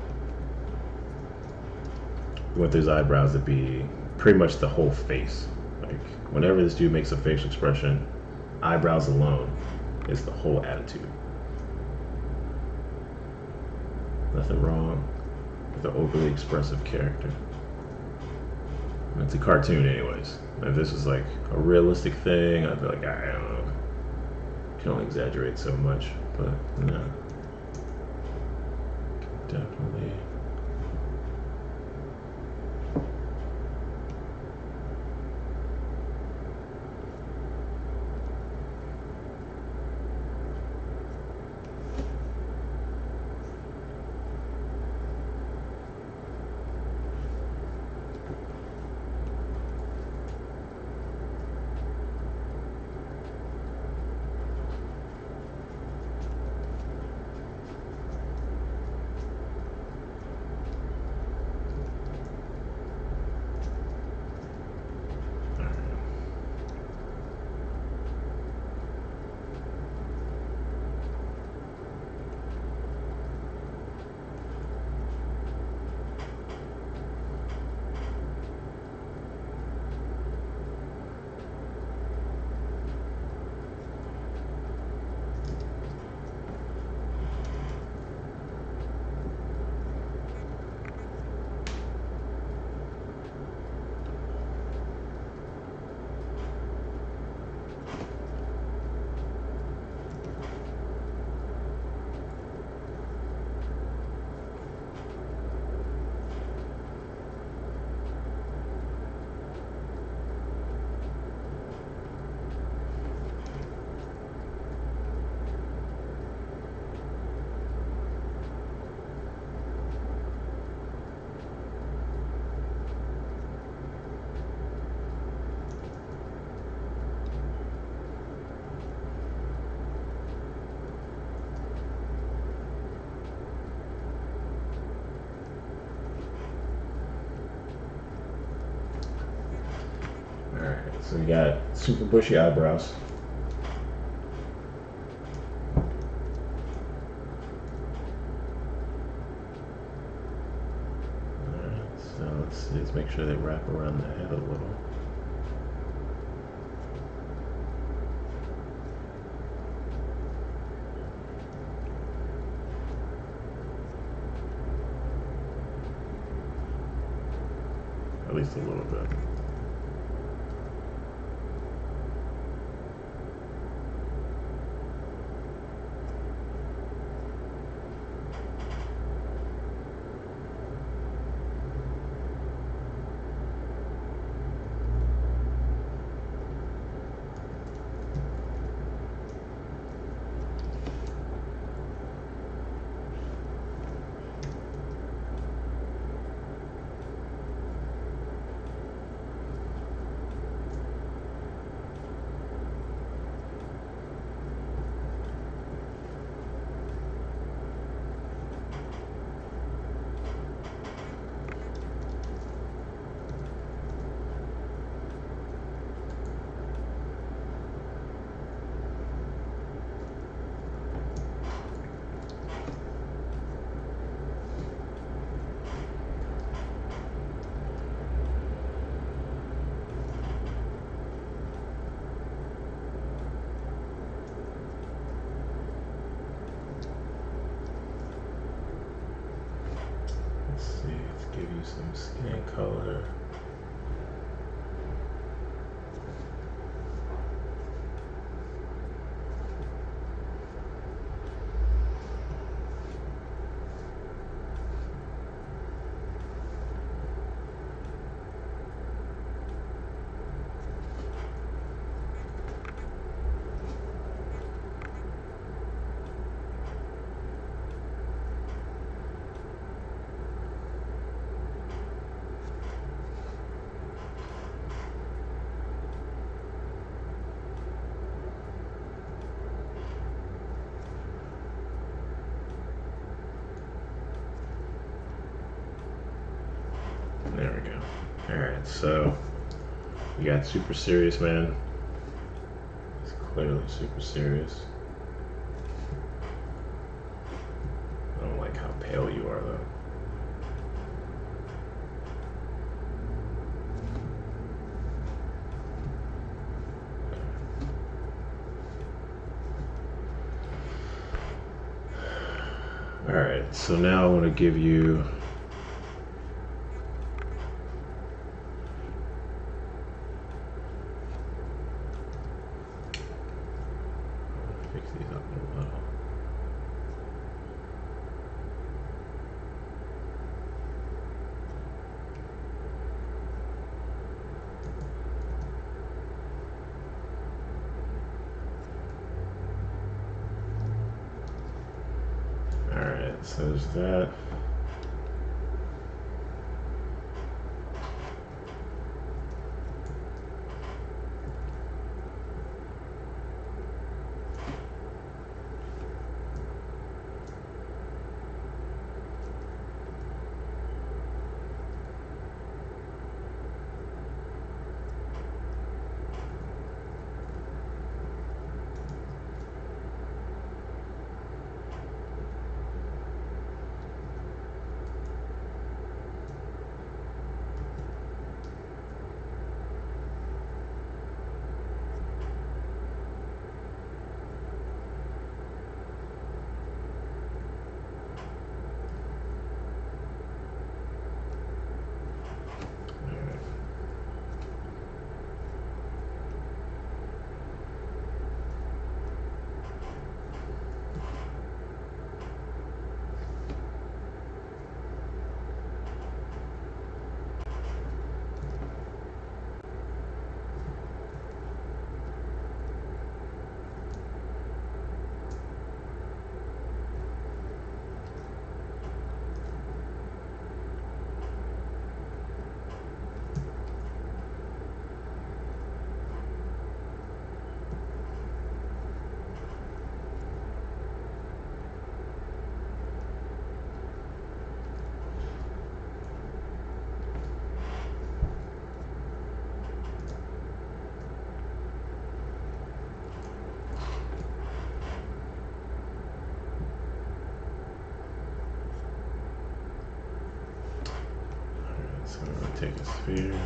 We want those eyebrows to be pretty much the whole face. Like whenever this dude makes a facial expression, eyebrows alone is the whole attitude. Nothing wrong with an overly expressive character. It's a cartoon anyways. If this was like a realistic thing, I'd be like, I don't know. You can only exaggerate so much, but no. Definitely. So we got super bushy eyebrows. Alright, so let's see, let's make sure they wrap around the head a little. At least a little bit. some skin color. There we go. Alright, so you got super serious, man. It's clearly super serious. I don't like how pale you are, though. Alright, so now I want to give you fix these up a little. Alright, so there's that. So I'm going to take a sphere.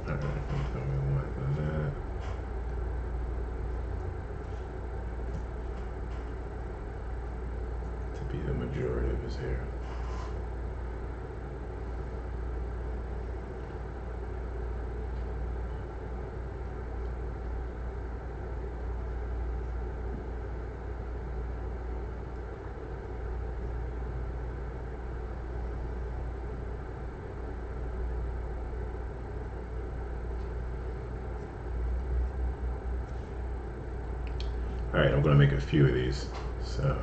Alright, so we want that. To be the majority of his hair. Alright, I'm going to make a few of these. So.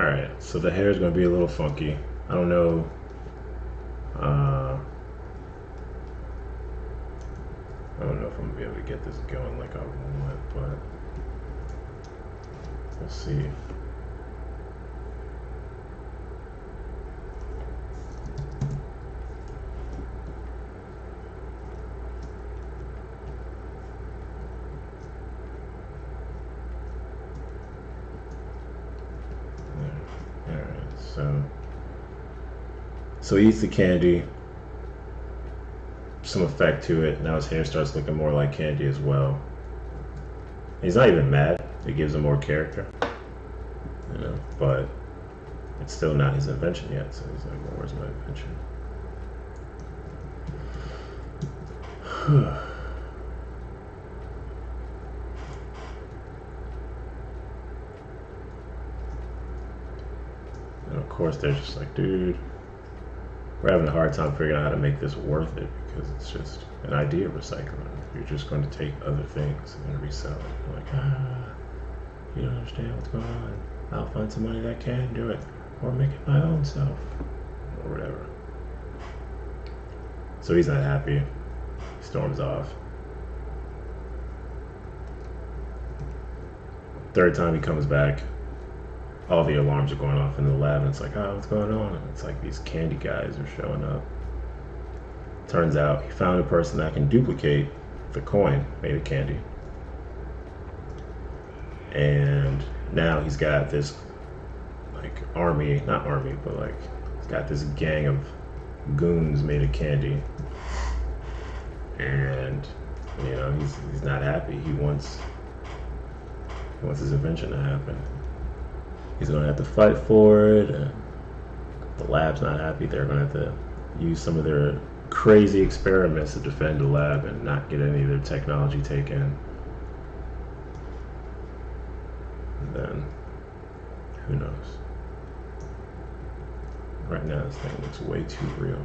Alright, so the hair is going to be a little funky. I don't know. I don't know if I'm going to be able to get this going like I want, but we'll see. So he eats the candy, some effect to it. Now his hair starts looking more like candy as well. He's not even mad. It gives him more character, you know. But it's still not his invention yet. So he's like, well, "Where's my invention?" And of course, they're just like, "Dude, we're having a hard time figuring out how to make this worth it because it's just an idea recycling. You're just going to take other things and resell it." You're like, you don't understand what's going on. I'll find somebody that can do it, or make it my own self, or whatever. So he's not happy. He storms off. Third time he comes back, all the alarms are going off in the lab, and it's like, "Oh, what's going on?" And it's like these candy guys are showing up. Turns out he found a person that can duplicate the coin made of candy. And now he's got this, like, army, not army, but like, he's got this gang of goons made of candy. And, you know, he's not happy. He wants his invention to happen. He's going to have to fight for it. And the lab's not happy. They're going to have to use some of their crazy experiments to defend the lab and not get any of their technology taken. And then, who knows? Right now, this thing looks way too real.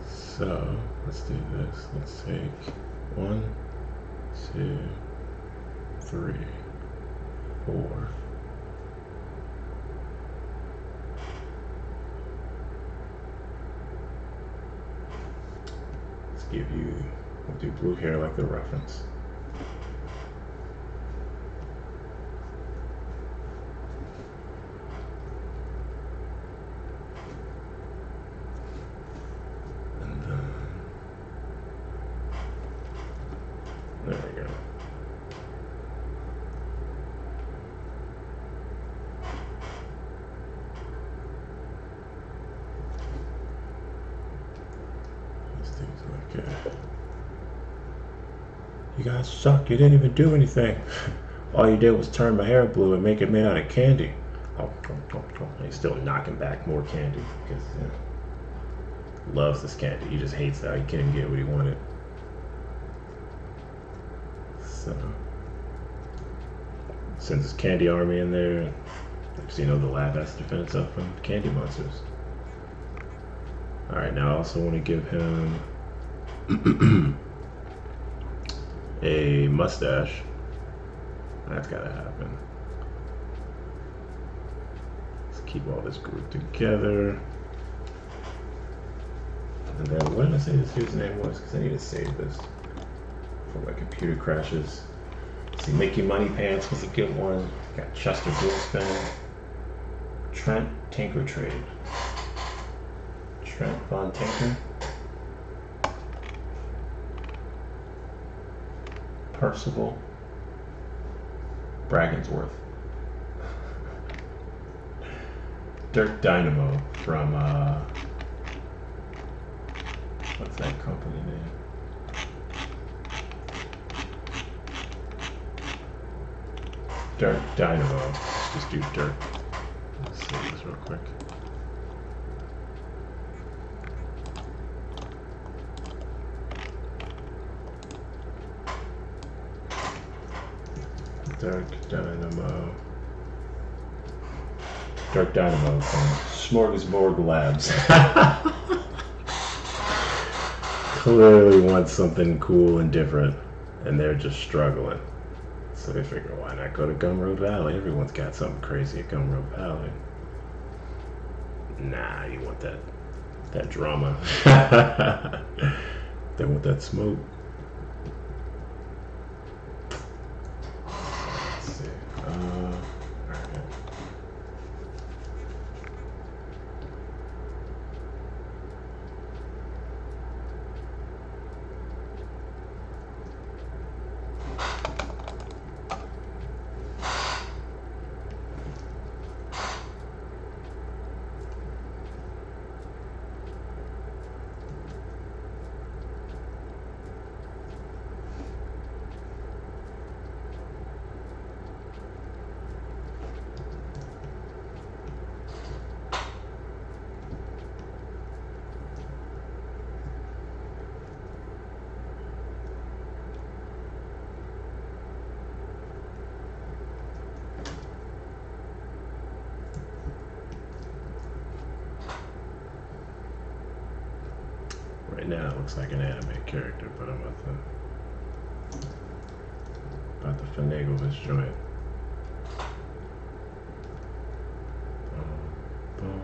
So, let's do this. Let's take 1, 2, 3, 4. Let's give you, we'll do blue hair like the reference. And then, there we go. Okay. You guys suck. You didn't even do anything. All you did was turn my hair blue and make it made out of candy. Oh, he's still knocking back more candy because loves this candy. He just hates that he couldn't get what he wanted. So sends his candy army in there. So, you know, the lab has to defend itself from candy monsters. Alright, now I also want to give him a mustache. That's gotta happen. Let's keep all this group together. And then, what did I say this dude's name was? Because I need to save this before my computer crashes. See, Mickey Money Pants was a good one. Got Chester Billspan. Trent Tinker Trade. Trent Von Tinker. Percival Bragginsworth. Dirk Dynamo from what's that company name? Dirk Dynamo. Let's just do Dirk. Let's see this real quick. Dirk Dynamo. Dirk Dynamo from Smorgasbord Labs. Clearly wants something cool and different, and they're just struggling. So So they figure, why not go to Gumroad Valley? Everyone's got something crazy at Gumroad Valley. Nah, you want that drama. They want that smoke. Let's see. All right. Right now it looks like an anime character, but I'm about to finagle this joint. Boom.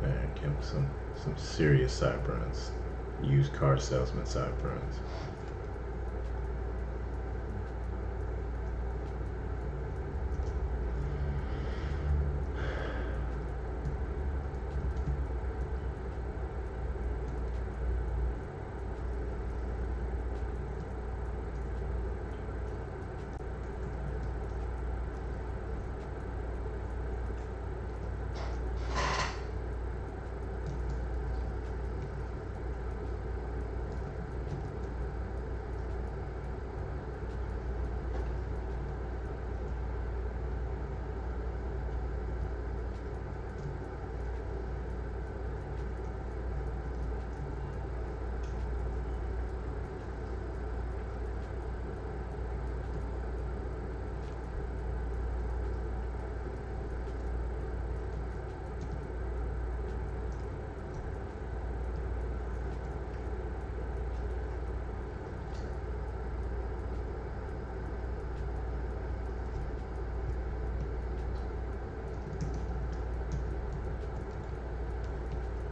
Man, give him some serious sideburns. Used car salesman sideburns.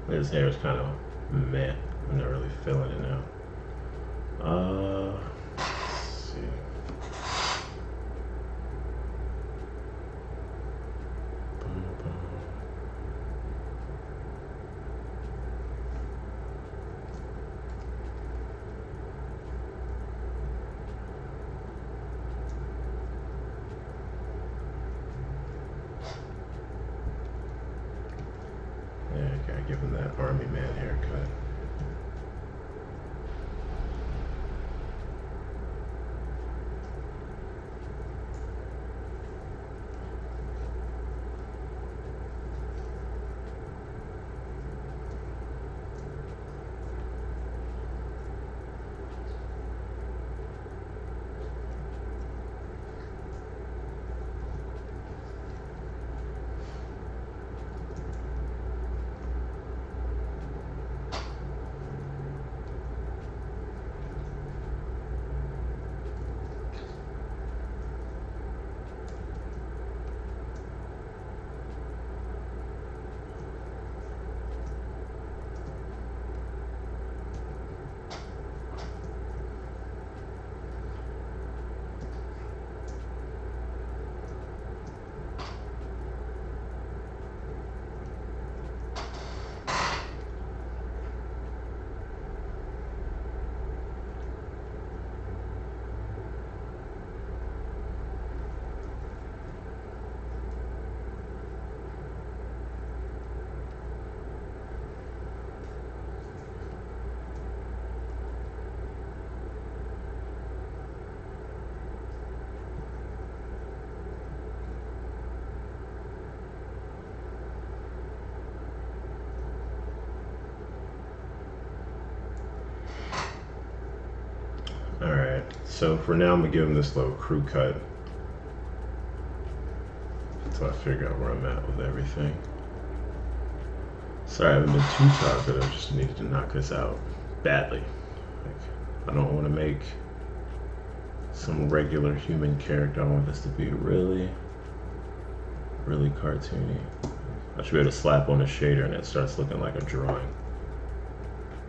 His hair is kind of meh. I'm not really feeling it now. Let's see. Boom, boom. Yeah, gotta give him that army man haircut. So for now, I'm gonna give him this little crew cut until I figure out where I'm at with everything. Sorry, I haven't been too talkative. I just needed to knock this out badly. Like, I don't want to make some regular human character. I want this to be really, really cartoony. I should be able to slap on a shader and it starts looking like a drawing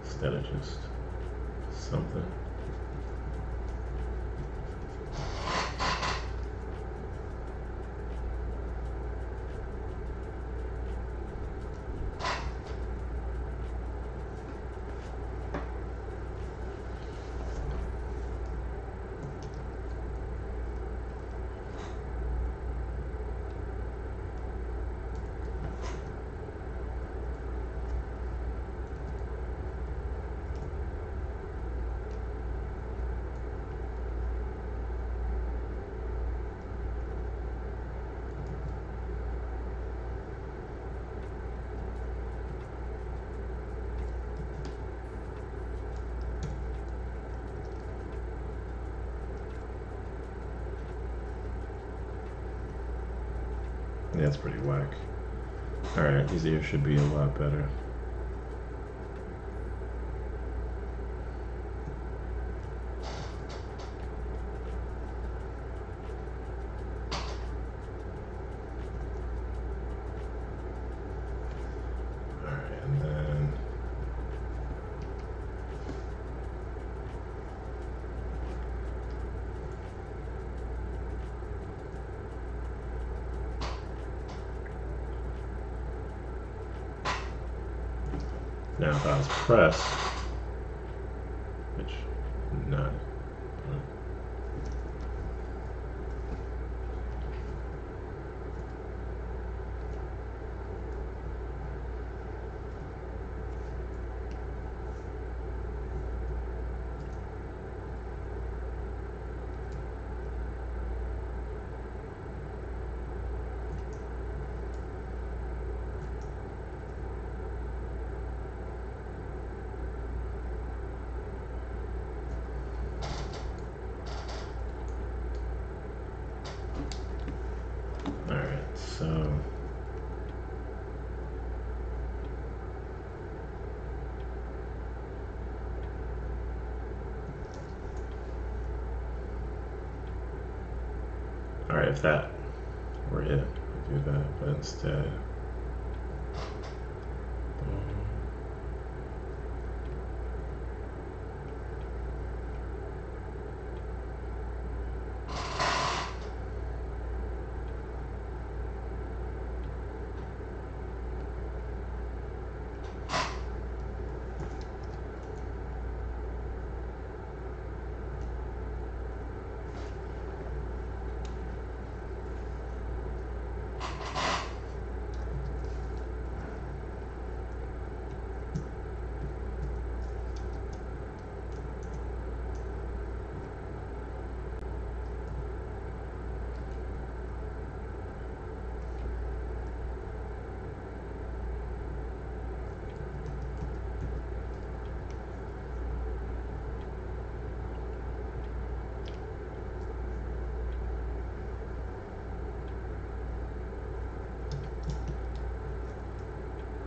instead of just something. Yeah, that's pretty whack. Alright, these ears should be a lot better. Alright, and then now if I was pressed, which not. Alright, so alright, if that were it, I'd do that, but instead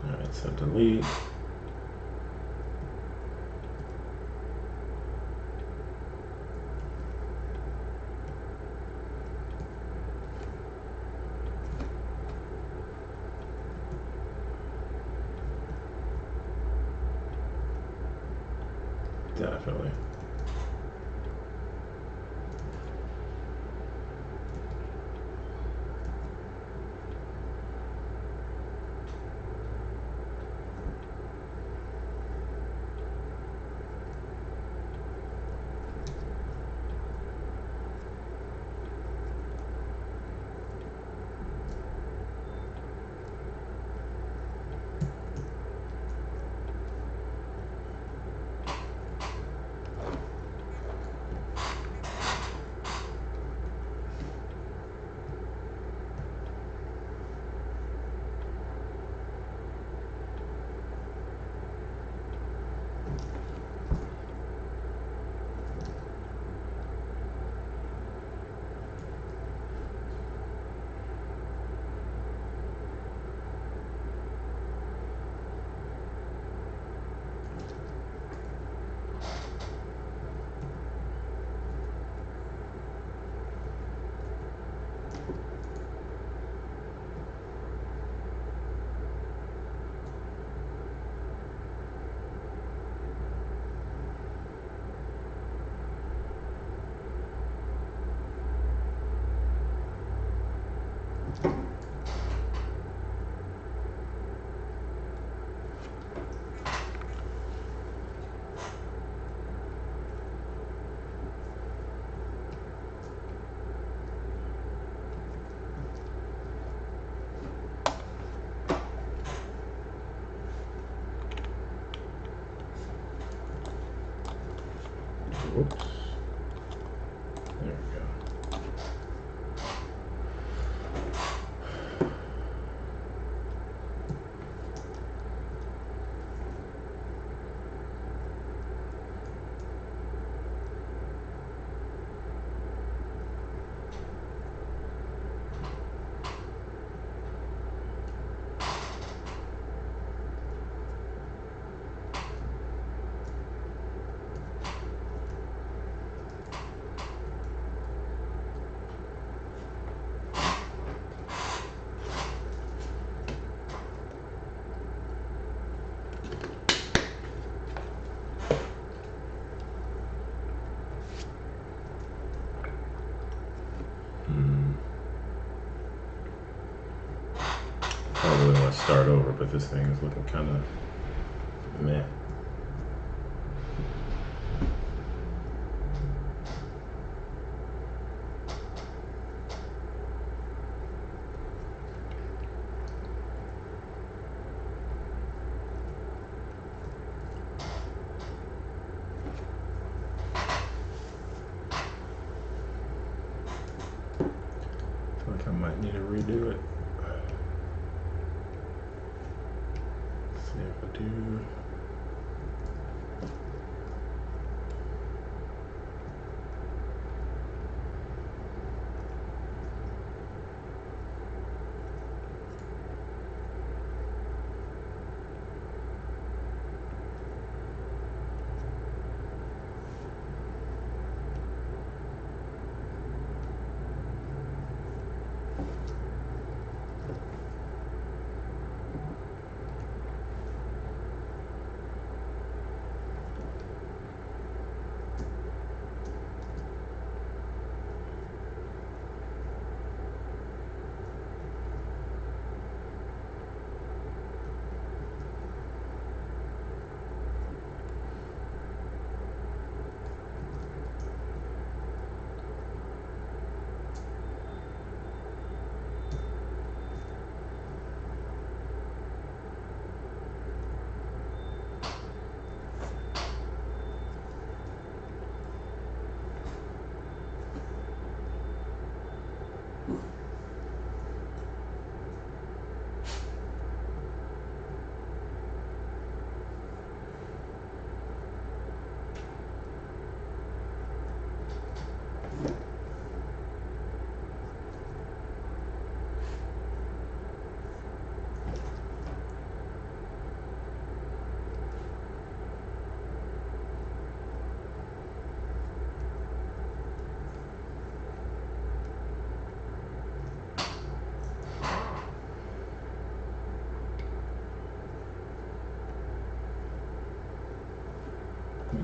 alright, so delete. Definitely. Whoops. There we go. Probably want to start over, but this thing is looking kind of meh. I feel like I might need to redo it. See if I do.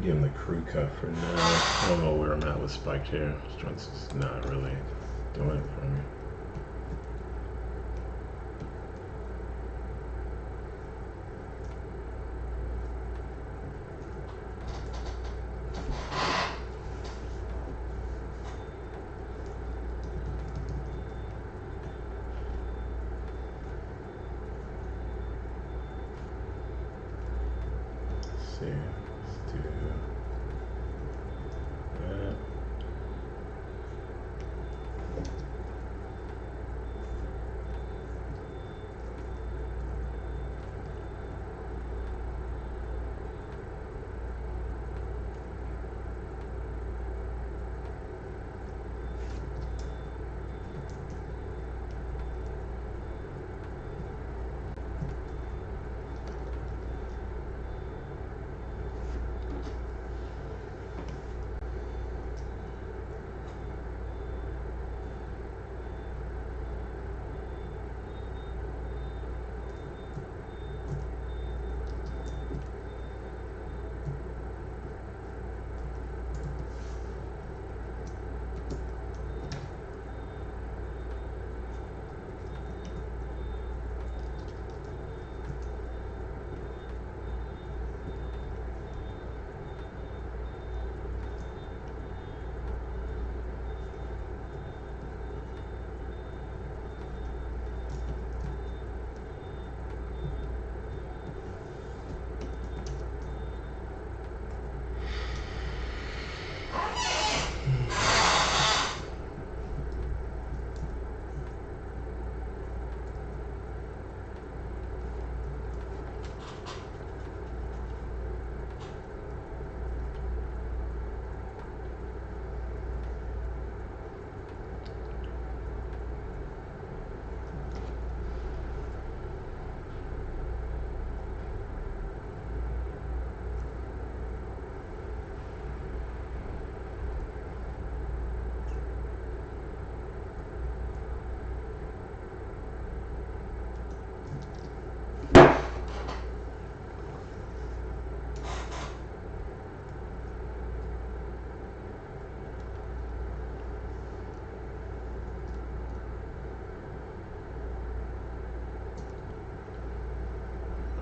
Give him the crew cut for now. I don't know where I'm at with spiked hair. It's not really doing it for me. Let's see. Let's do that.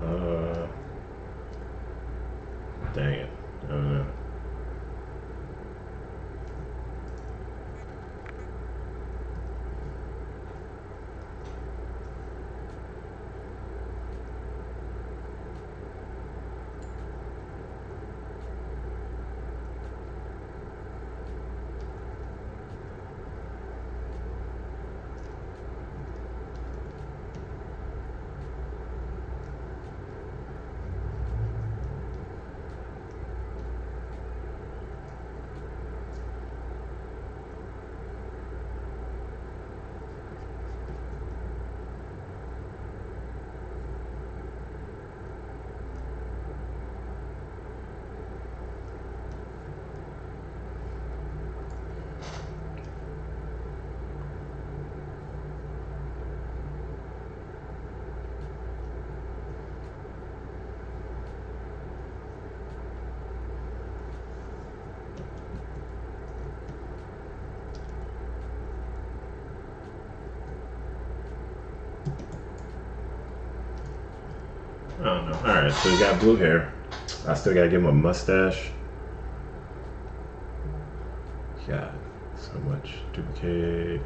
Uh, Dang it. I don't know. I don't know. Alright, so he got blue hair. I still gotta give him a mustache. God, so much. Duplicate.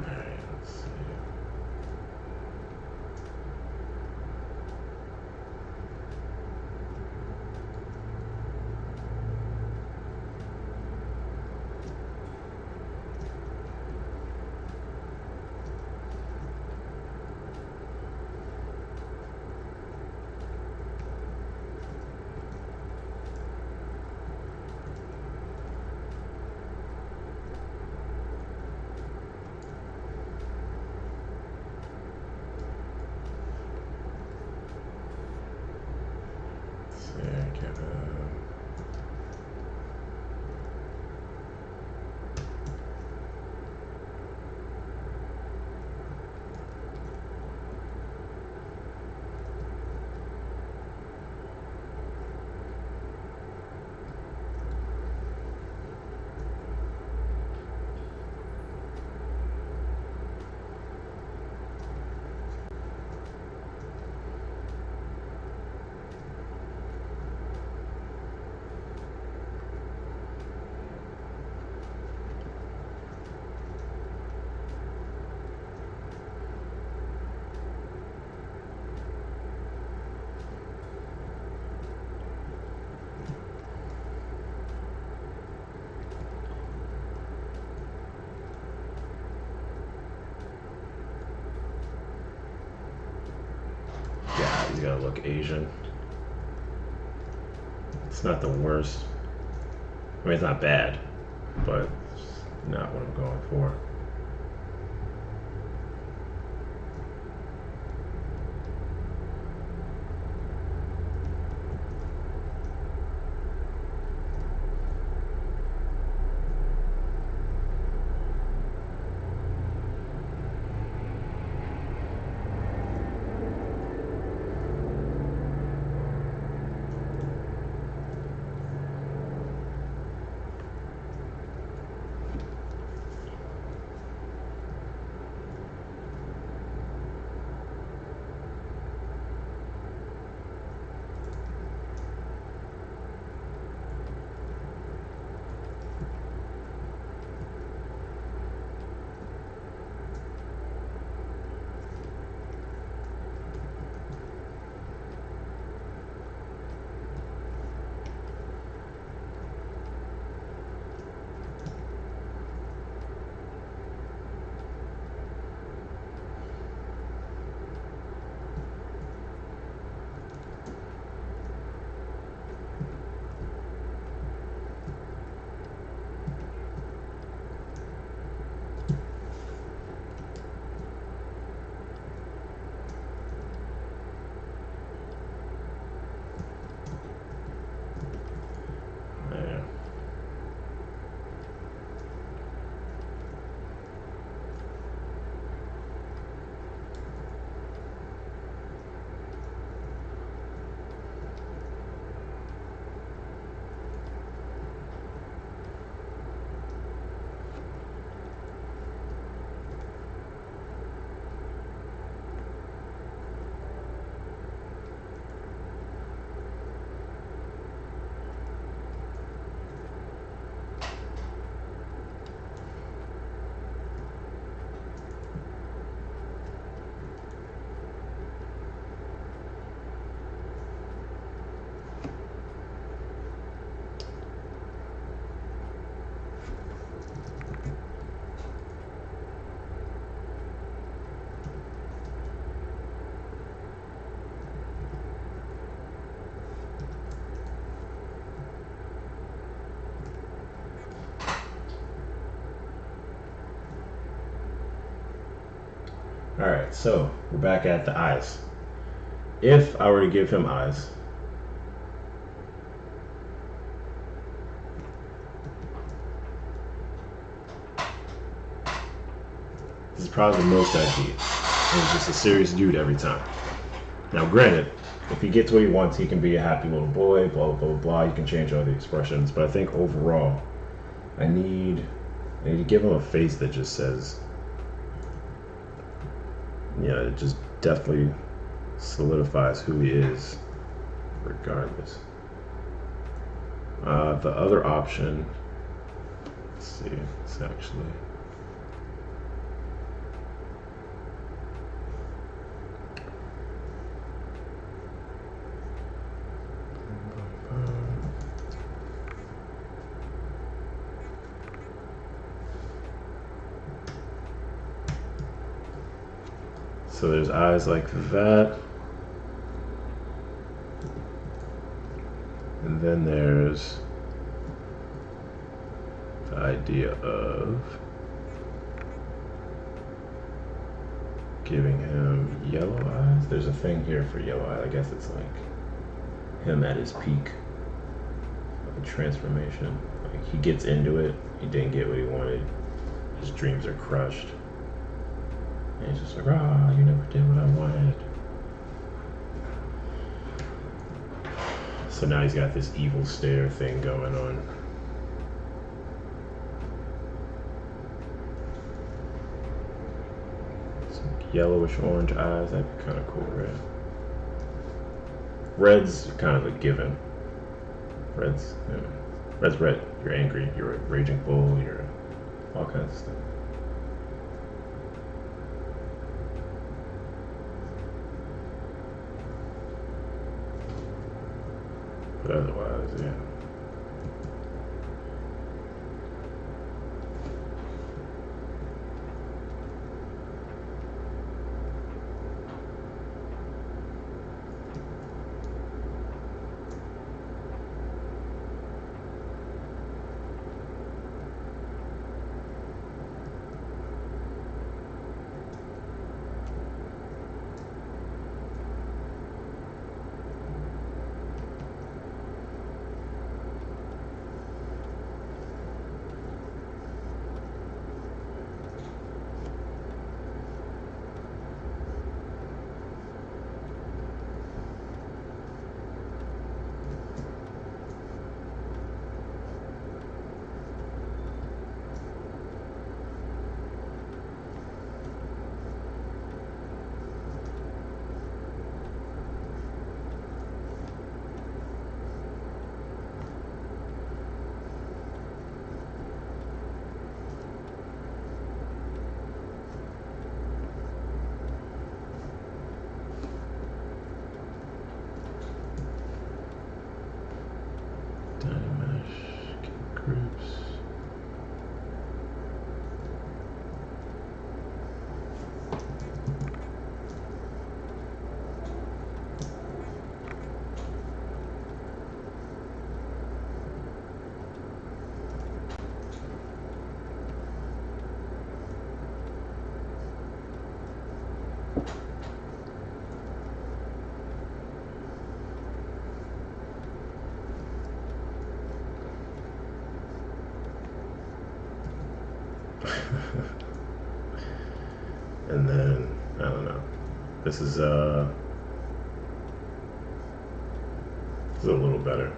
Alright, let's see. Let's see, get to look Asian. It's not the worst. I mean, it's not bad, but it's not what I'm going for. Alright, so we're back at the eyes. If I were to give him eyes, this is probably the most I'd be. He's just a serious dude every time. Now, granted, if he gets what he wants, he can be a happy little boy, blah, blah, blah, blah. You can change all the expressions. But I think overall, I need to give him a face that just says, yeah, it just definitely solidifies who he is, regardless. The other option, let's see, it's actually... So there's eyes like that. And then there's the idea of giving him yellow eyes. There's a thing here for yellow eyes. I guess it's like him at his peak of a transformation. Like he gets into it, he didn't get what he wanted, his dreams are crushed. And he's just like, ah, you never did what I wanted. So now he's got this evil stare thing going on. Some yellowish orange eyes, that'd be kind of cool, red. Red's kind of a given. Red's red. You're angry, you're a raging bull, you're all kinds of stuff. But otherwise, yeah. Dynamesh, groups. And then I don't know. This is a little better.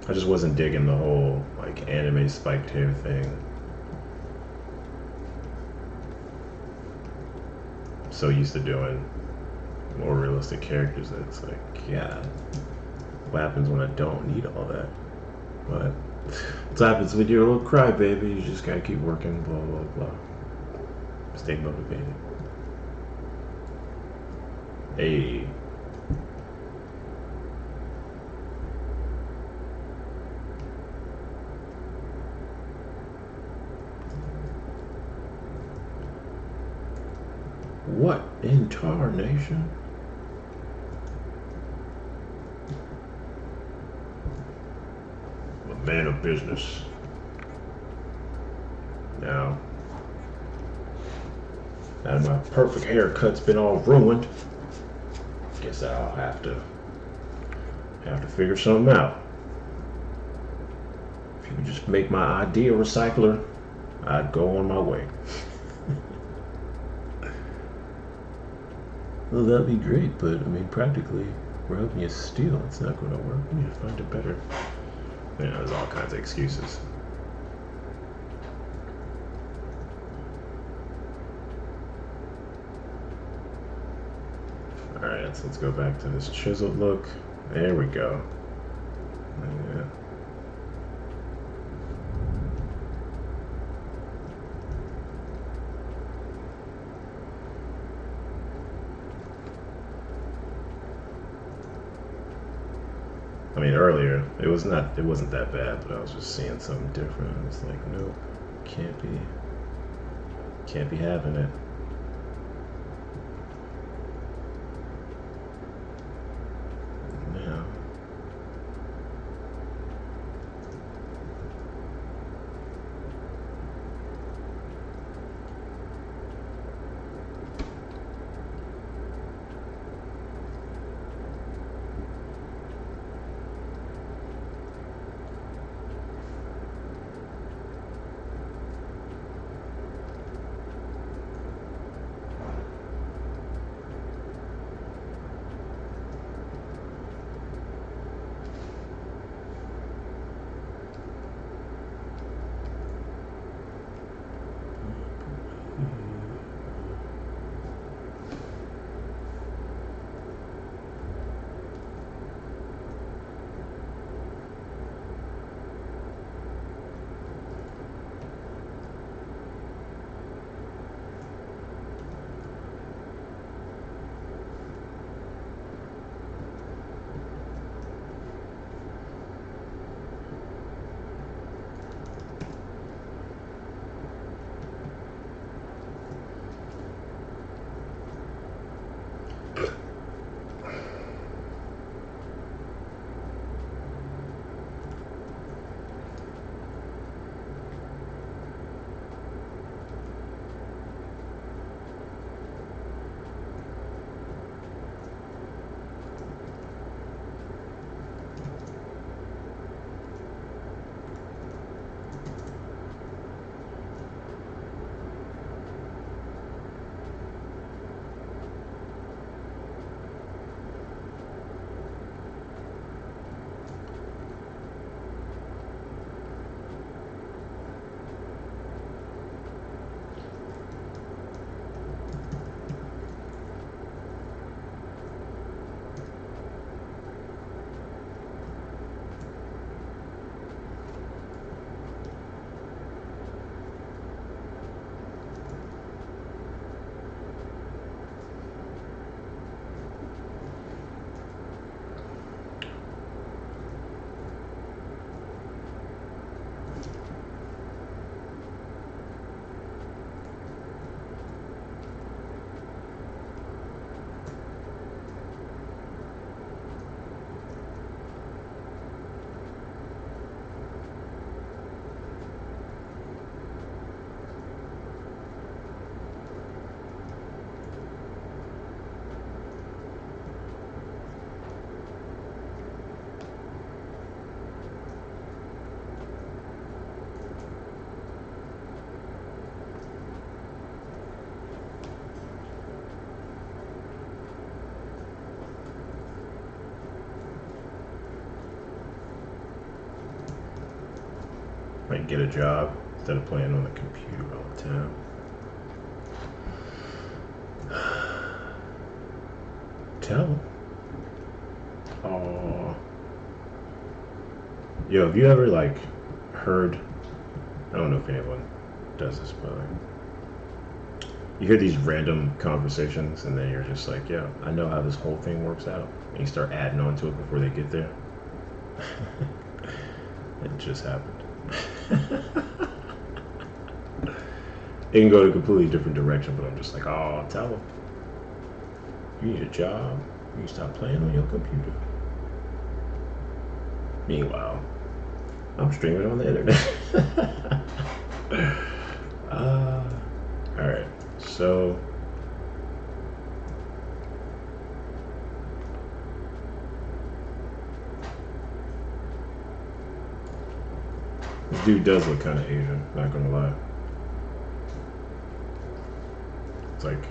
I just wasn't digging the whole like anime spiked hair thing. I'm so used to doing more realistic characters that it's like, yeah, what happens when I don't need all that? But what happens when you're a little crybaby? You just gotta keep working, blah blah blah. Stay motivated. Hey. What in tarnation? A man of business. Now, my perfect haircut's been all ruined. Guess I'll have to figure something out. If you could just make my idea recycler, I'd go on my way. Well, that'd be great, but I mean, practically, we're helping you steal. It's not going to work. We need to find a better. You know, there's all kinds of excuses. All right, so let's go back to this chiseled look. There we go. Yeah. I mean, earlier it wasn't that bad, but I was just seeing something different. I was like, nope, can't be having it. Now, Like get a job instead of playing on the computer all the time. Tell them. Oh. Yo, have you ever like heard? I don't know if anyone does this, but like, you hear these random conversations, and then you're just like, "Yeah, I know how this whole thing works out," and you start adding on to it before they get there. It just happened. It can go in a completely different direction, but I'm just like, "Oh, tell them you need a job. You need to stop playing on your computer." Meanwhile, I'm streaming on the internet. Alright, so this dude does look kind of Asian, not gonna lie. It's like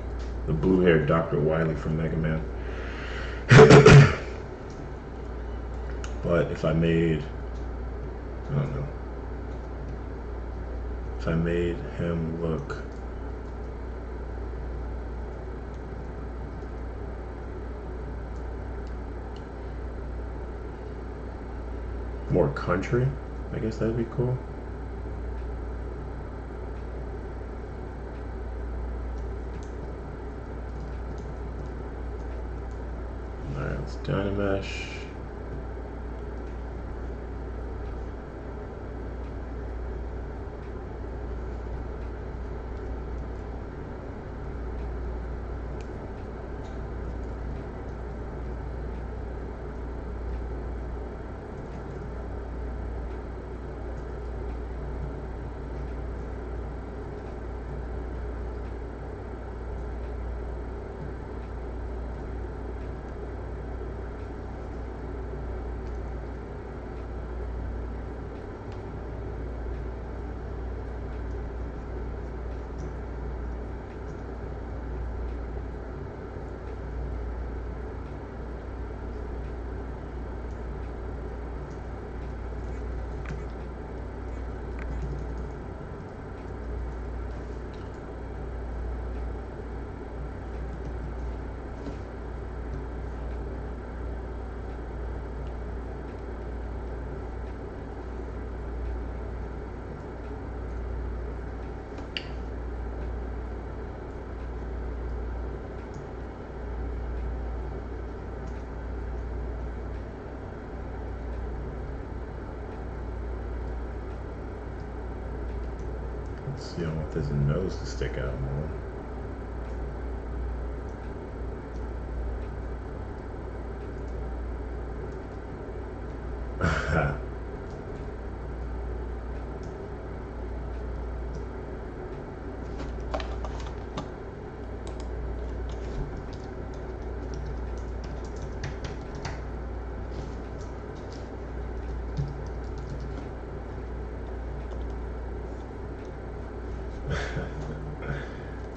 the blue-haired Dr. Wily from Mega Man. But if I made, I don't know, if I made him look more country, I guess that'd be cool. Alright, let's Dynamesh. Let's see, I want his nose to stick out more.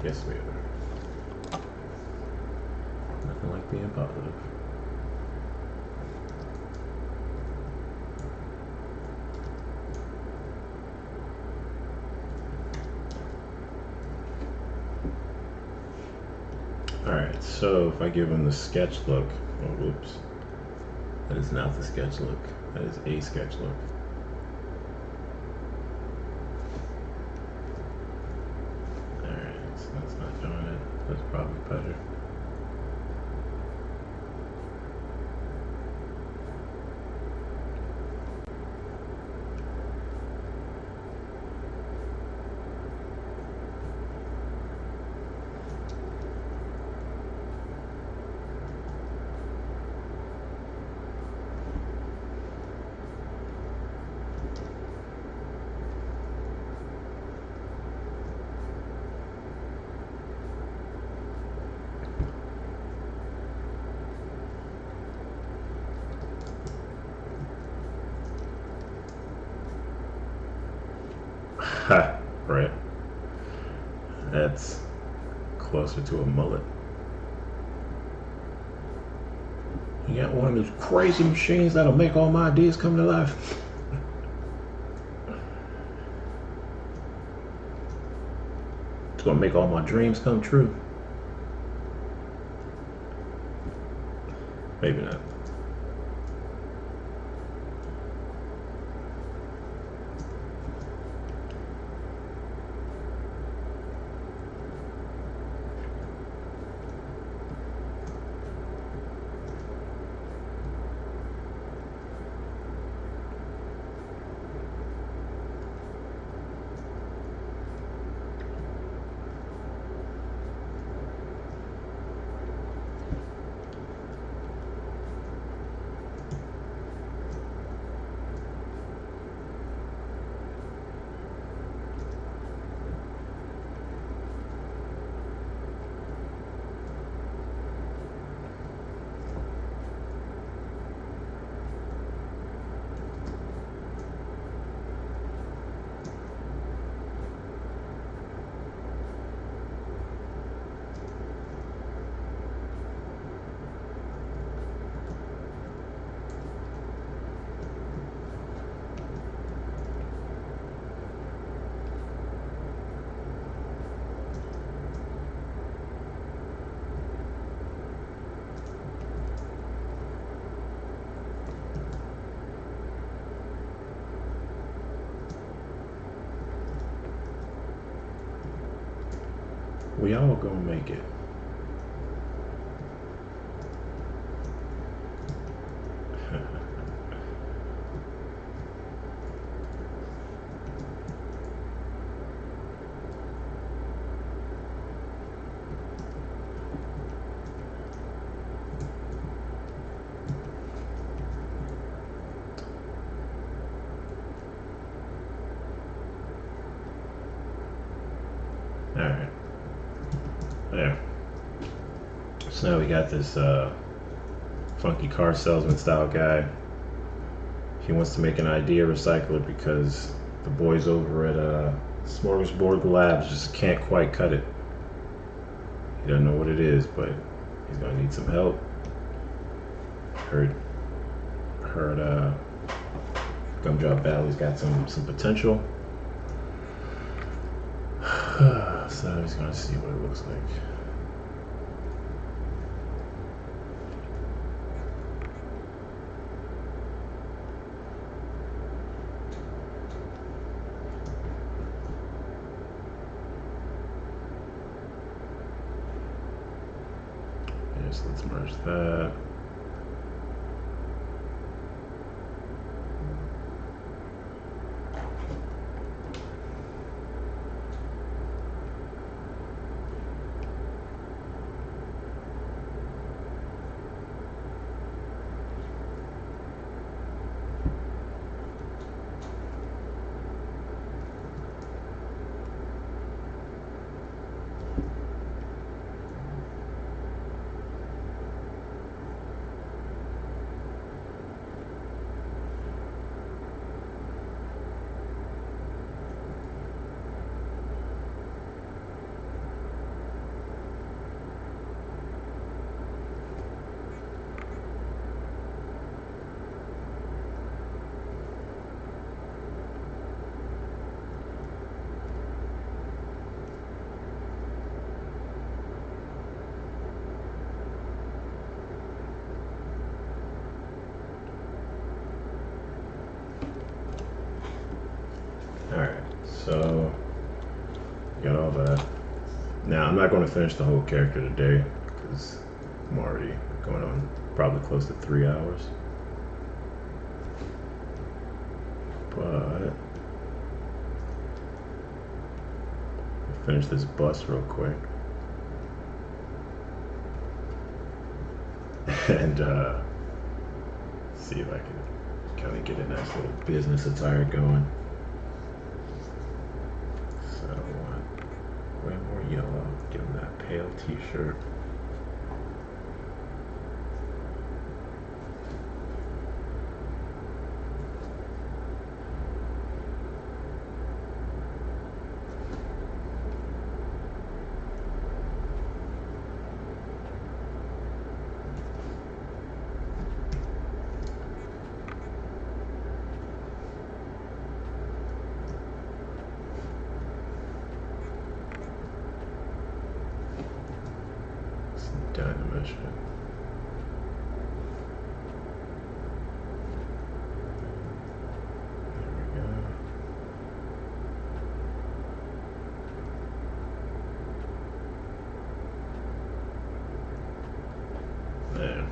Yes, we are. Nothing like being positive. Alright, so if I give him the sketch look, oh whoops, that is not the sketch look, that is a sketch look. Alright, so that's not doing it, that's probably better. Ha, right. That's closer to a mullet. You got one of those crazy machines that'll make all my ideas come to life. gonna make all my dreams come true. Maybe not. We all gonna make it. All right. There. So now we got this funky car salesman style guy. He wants to make an idea recycler because the boys over at Smorgasbord Labs just can't quite cut it. He doesn't know what it is, but he's gonna need some help. Heard Gumdrop Valley's got some potential. So he's gonna see what it looks like. Yes, let's merge that. Alright, so got all that. Now I'm not going to finish the whole character today because I'm already going on probably close to 3 hours. But I'll finish this bus real quick. And see if I can kind of get a nice little business attire going. So way more yellow. Give him that pale t-shirt. finish it. There we go. There.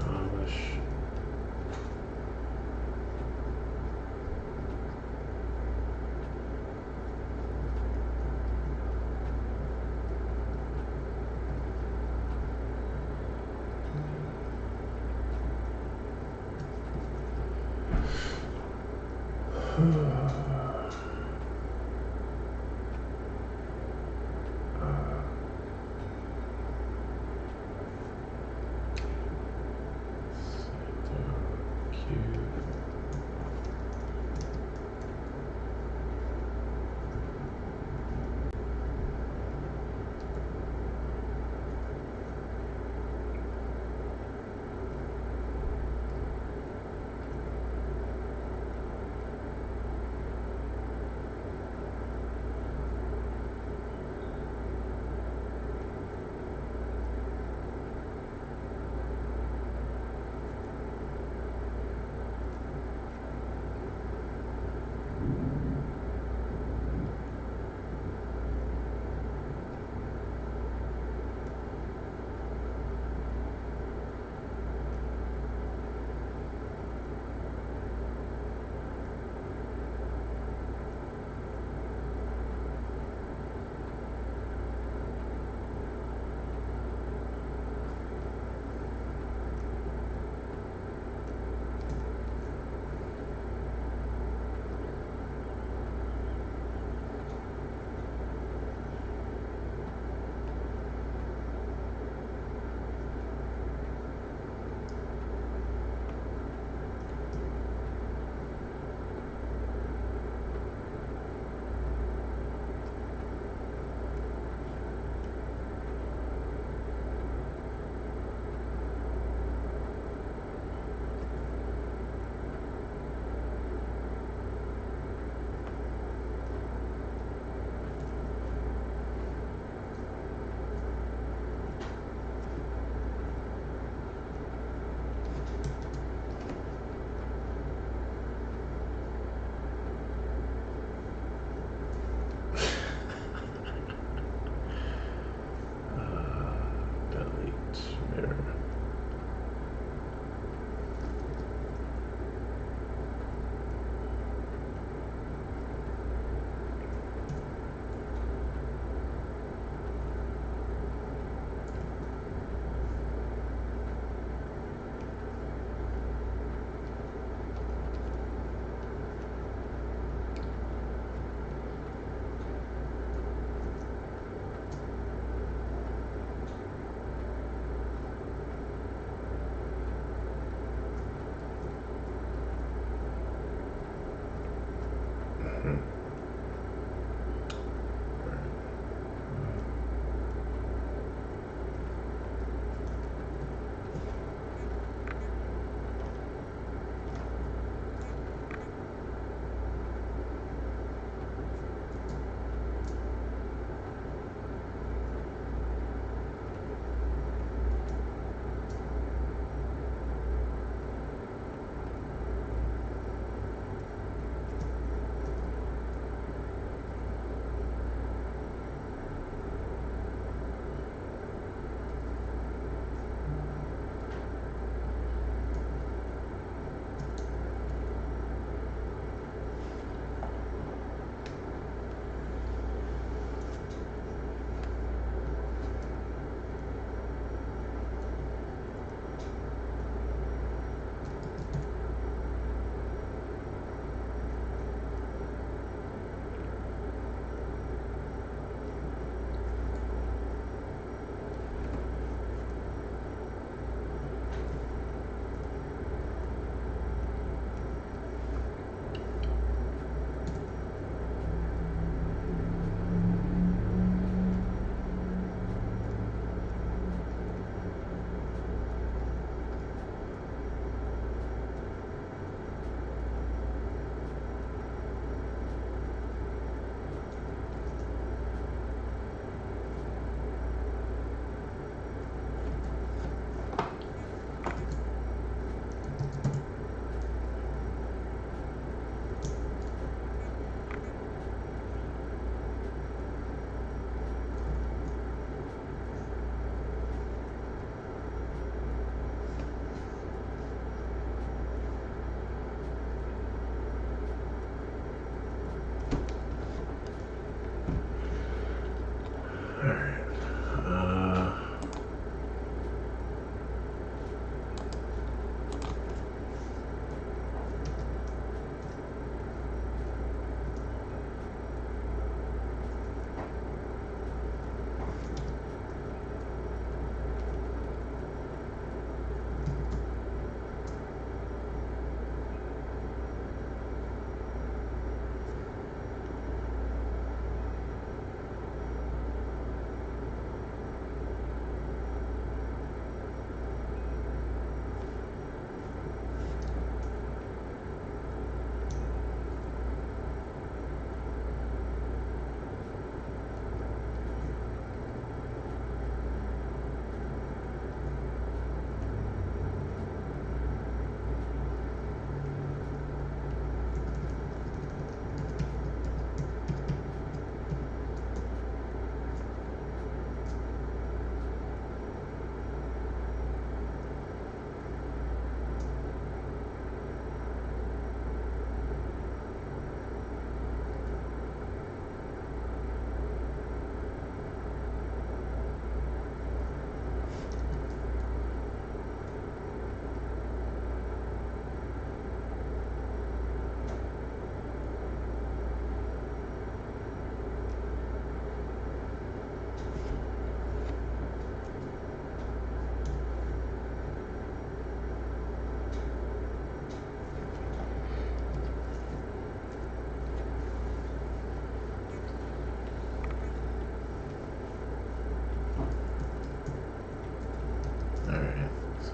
Polish.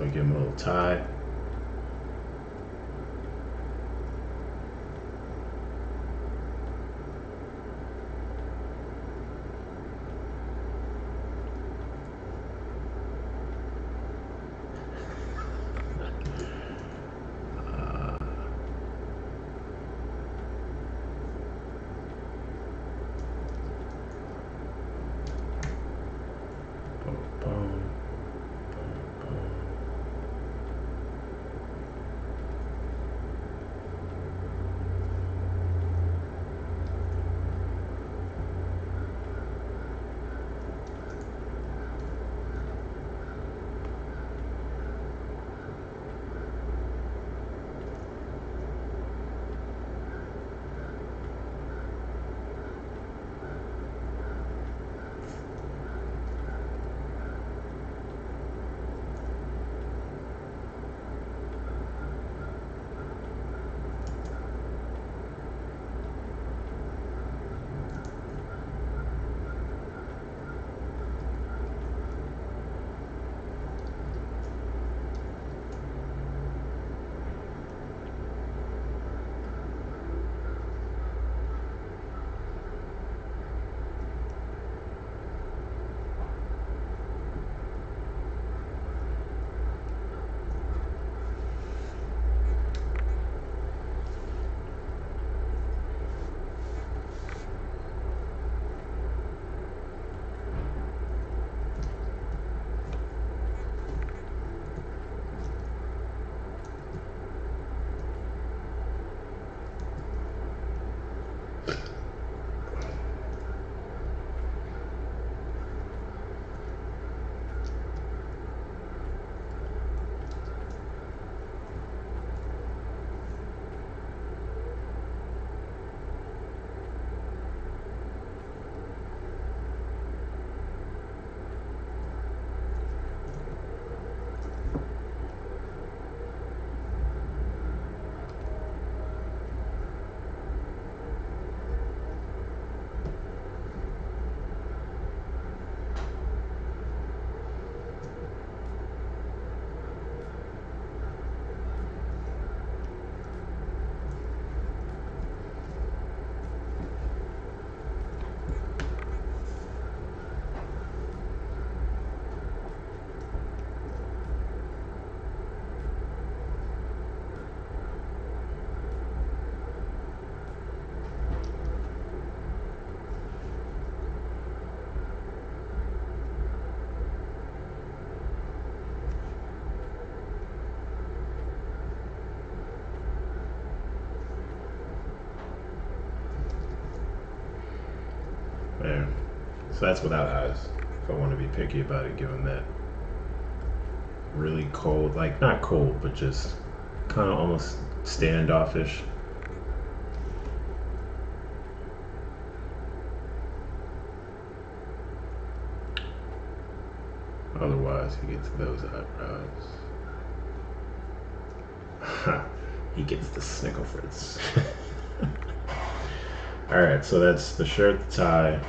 So I give him a little tie. There. So that's without eyes. If I want to be picky about it, give him that really cold, like not cold, but just kind of almost standoffish. Otherwise, he gets those eyebrows. He gets the snickle fritz. All right, so that's the shirt, the tie.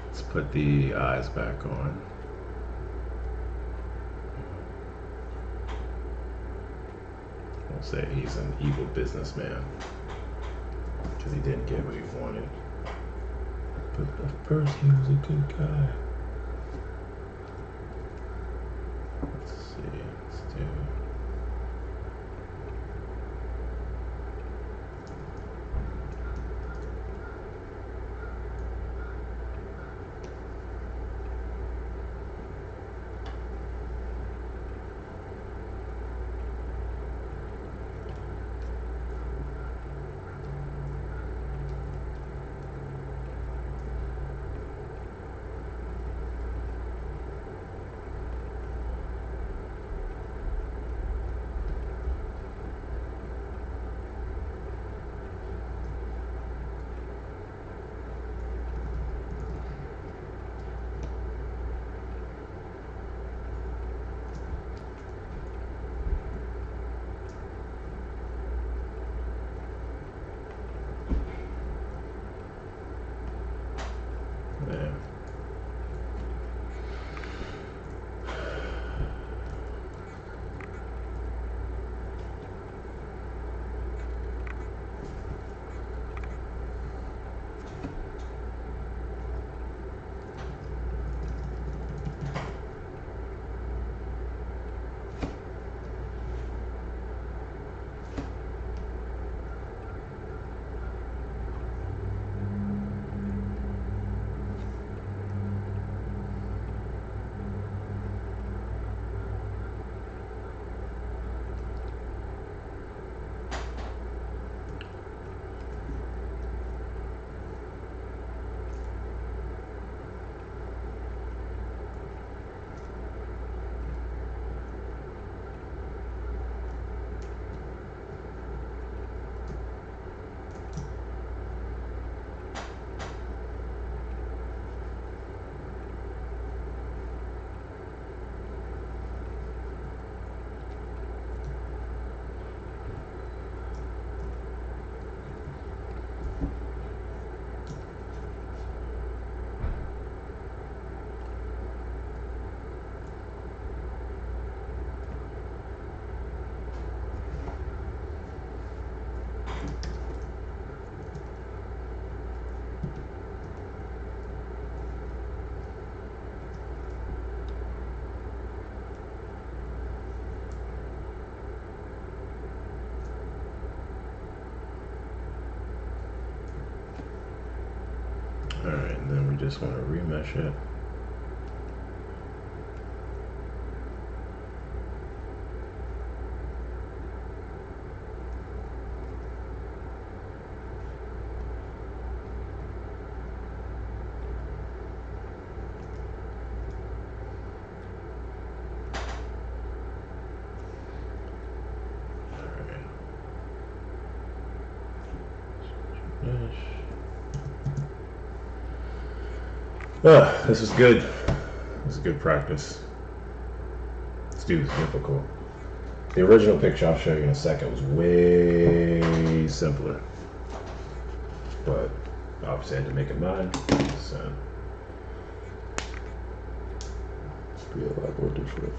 Let's put the eyes back on. We'll say he's an evil businessman because he didn't get what he wanted. But at first, he was a good guy. Let's see. Let's do. then we just want to remesh it. This is good. This is good practice. This dude is difficult. The original picture I'll show you in a second was way simpler, but obviously I had to make it mine. So it's be a lot more different.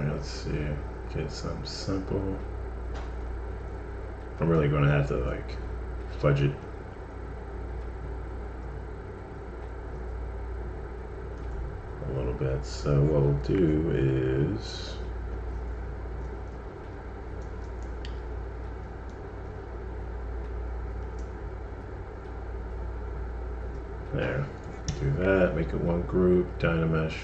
Let's see, get something simple. I'm really going to have to like fudge it. A little bit. So what we'll do is there. Do that, make it one group, Dynamesh.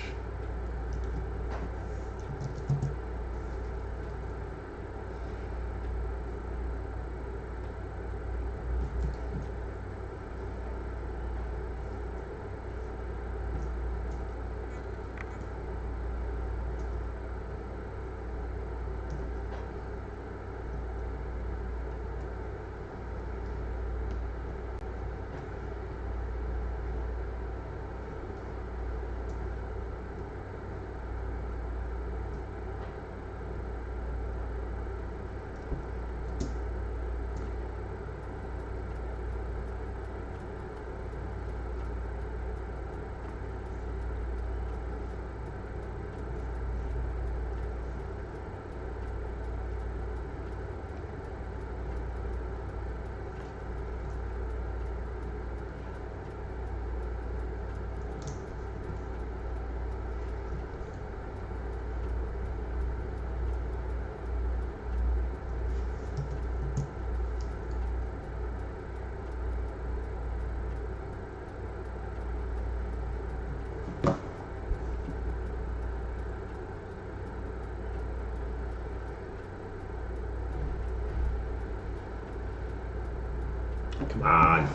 Come on.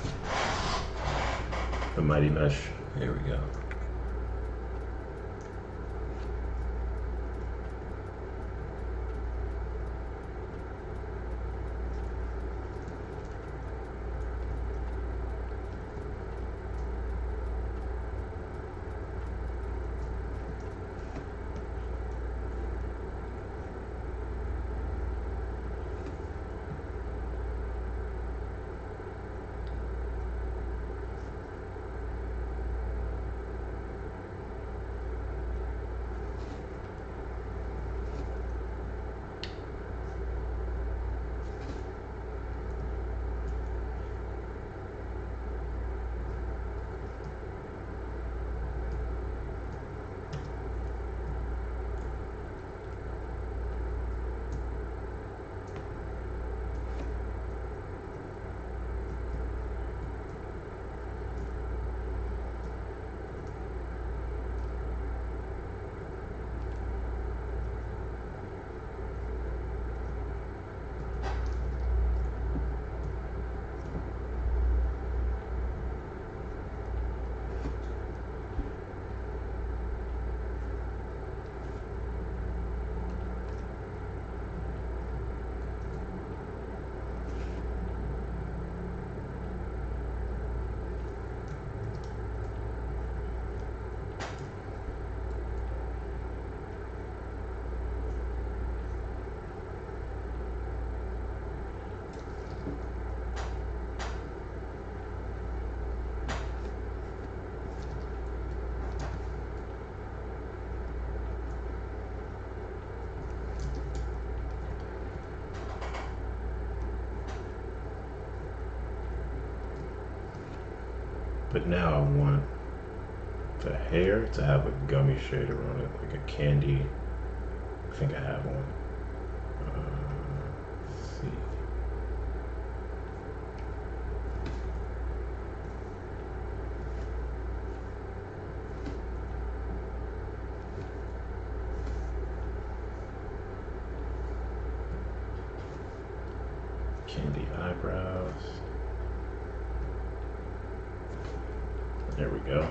The mighty mesh. Here we go. But now I want the hair to have a gummy shader on it, like a candy. I think I have one. Let's see. Candy eyebrows. There we go.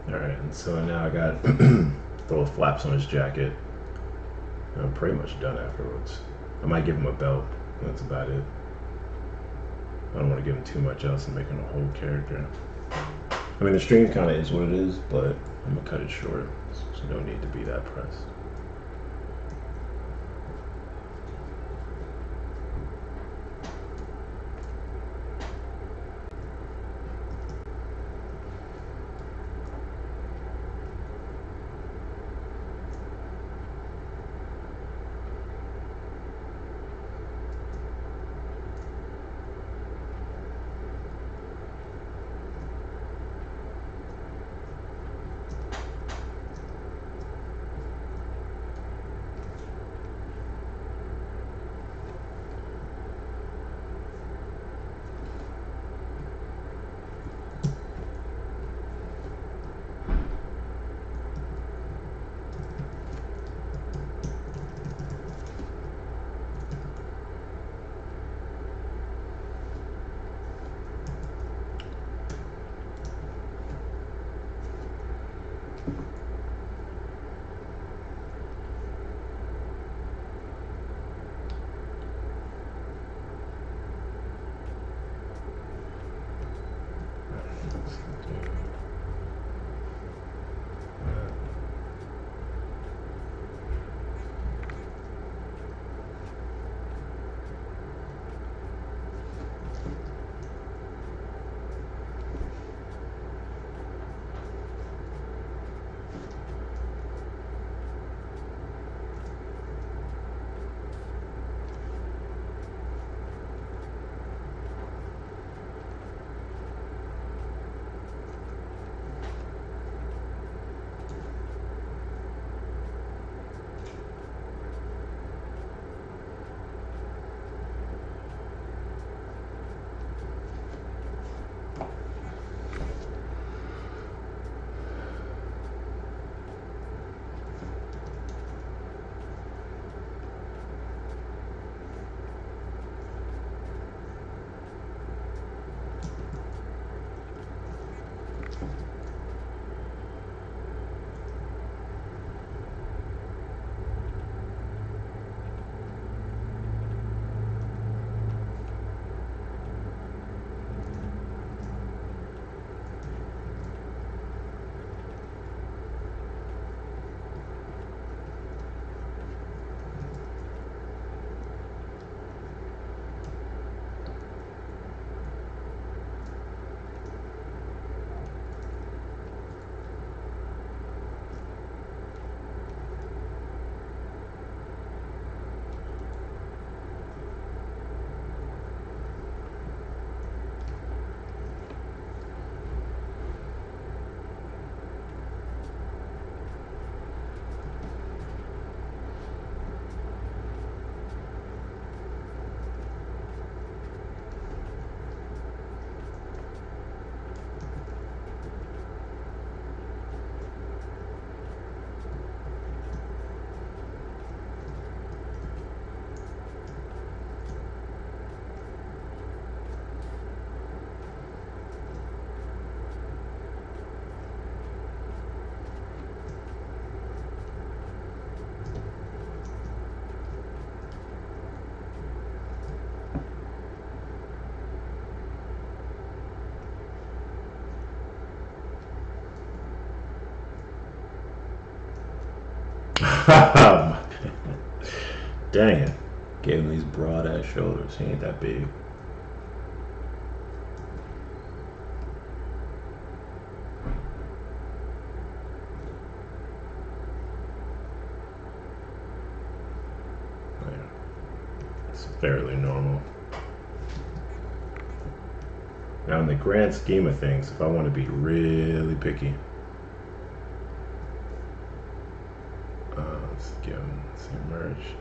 Alright, and so now I got throw flaps on his jacket. I'm pretty much done afterwards. I might give him a belt. That's about it. I don't want to give him too much else and make him a whole character. I mean, the stream kind of is what it is, but I'm going to cut it short. So no need to be that pressed. Dang it. Gave him these broad ass shoulders. He ain't that big. Yeah. It's fairly normal. Now, in the grand scheme of things, if I want to be really picky, let's give him some merge.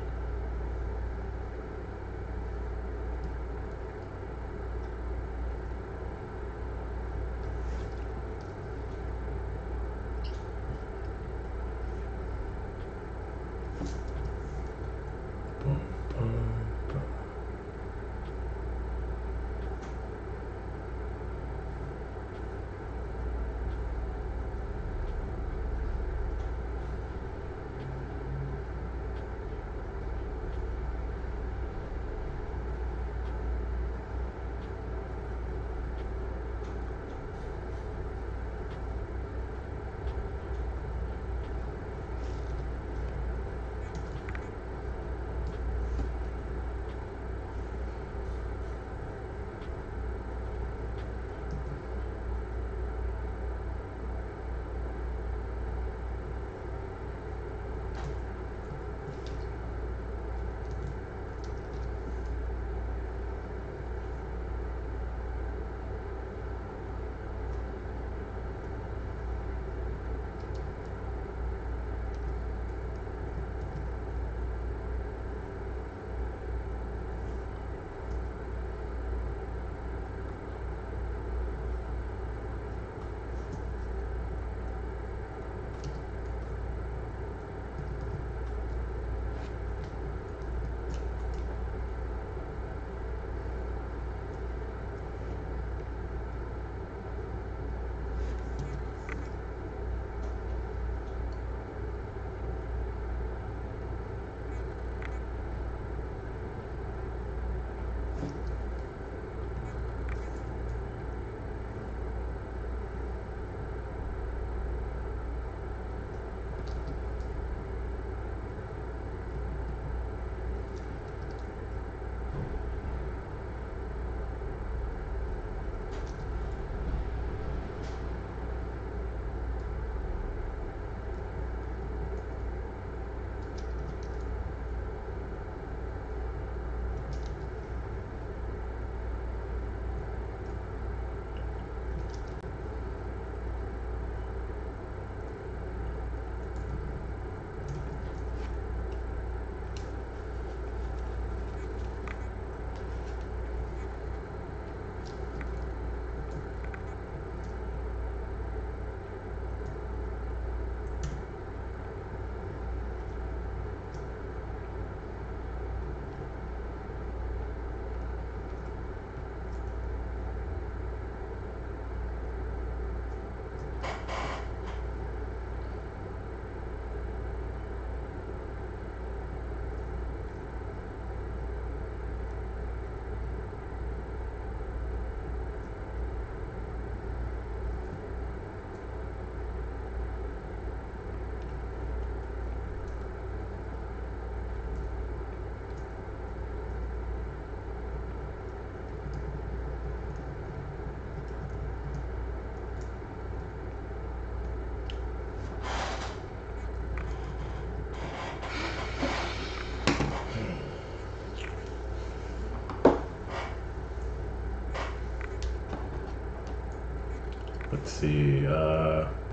Let's see.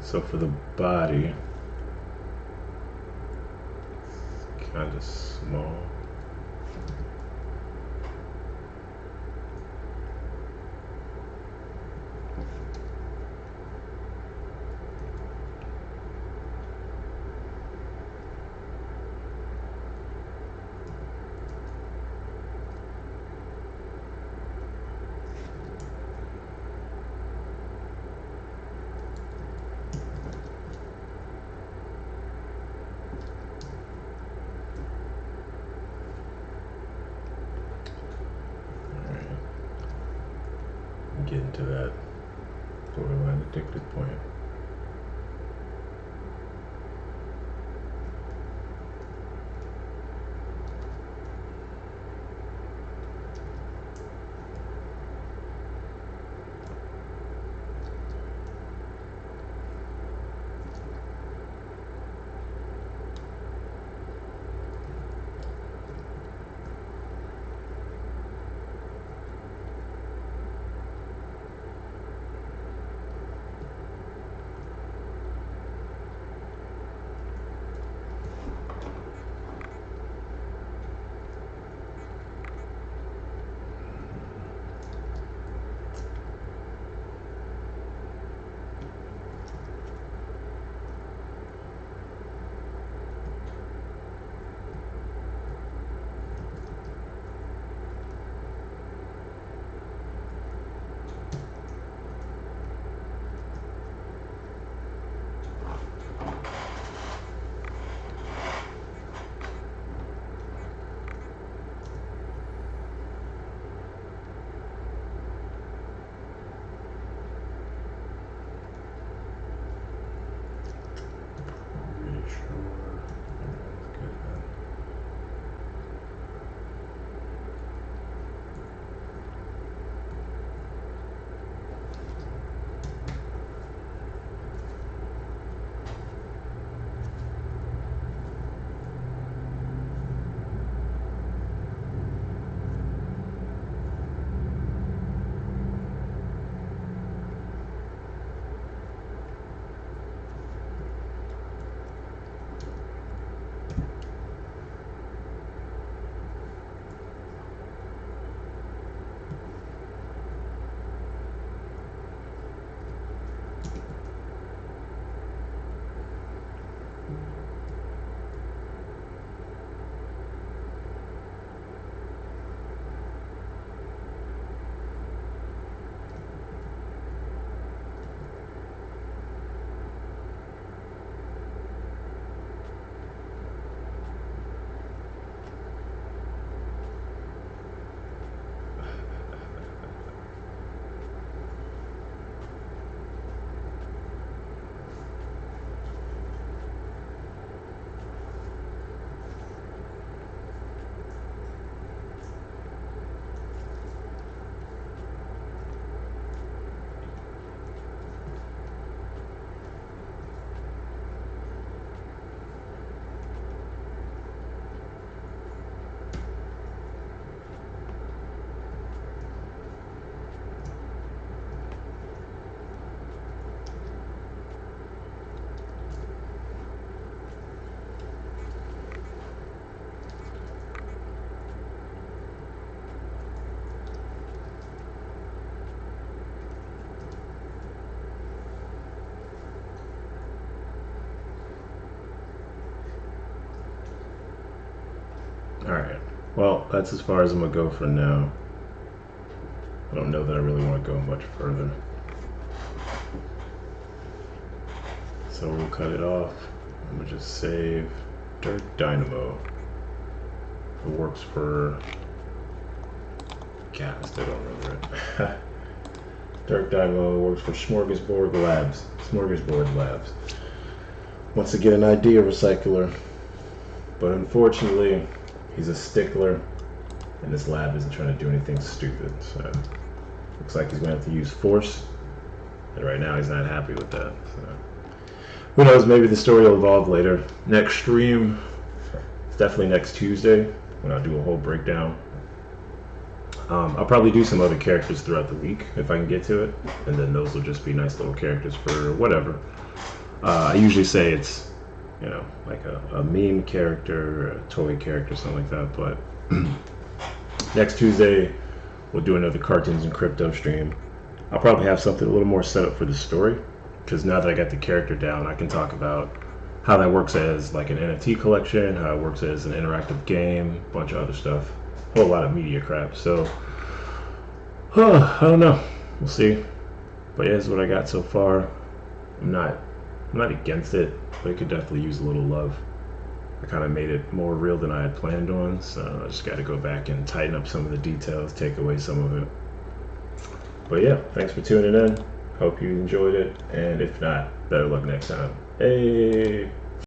So for the body, it's kind of small. Getting to that borderline addicted point. Alright. Well, that's as far as I'm going to go for now. I don't know that I really want to go much further. So we'll cut it off. I'm going to just save Dirt Dynamo. It works for... God, I still don't remember it. Dirt Dynamo works for Smorgasbord Labs. Smorgasbord Labs. Wants to get an idea recycler. But unfortunately, he's a stickler. And this lab isn't trying to do anything stupid. So, looks like he's going to have to use force. And right now he's not happy with that. So, who knows, maybe the story will evolve later. Next stream, it's definitely next Tuesday when I'll do a whole breakdown. I'll probably do some other characters throughout the week if I can get to it. And then those will just be nice little characters for whatever. I usually say it's, you know, like a meme character, a toy character, something like that. But next Tuesday, we'll do another Cartoons and Crypto stream. I'll probably have something a little more set up for the story, because now that I got the character down, I can talk about how that works as like an NFT collection, how it works as an interactive game, a bunch of other stuff, a whole lot of media crap. So, I don't know. We'll see. But yeah, this is what I got so far. I'm not against it, but it could definitely use a little love. I kind of made it more real than I had planned on, so I just got to go back and tighten up some of the details, take away some of it. But yeah, thanks for tuning in. Hope you enjoyed it, and if not, better luck next time. Hey!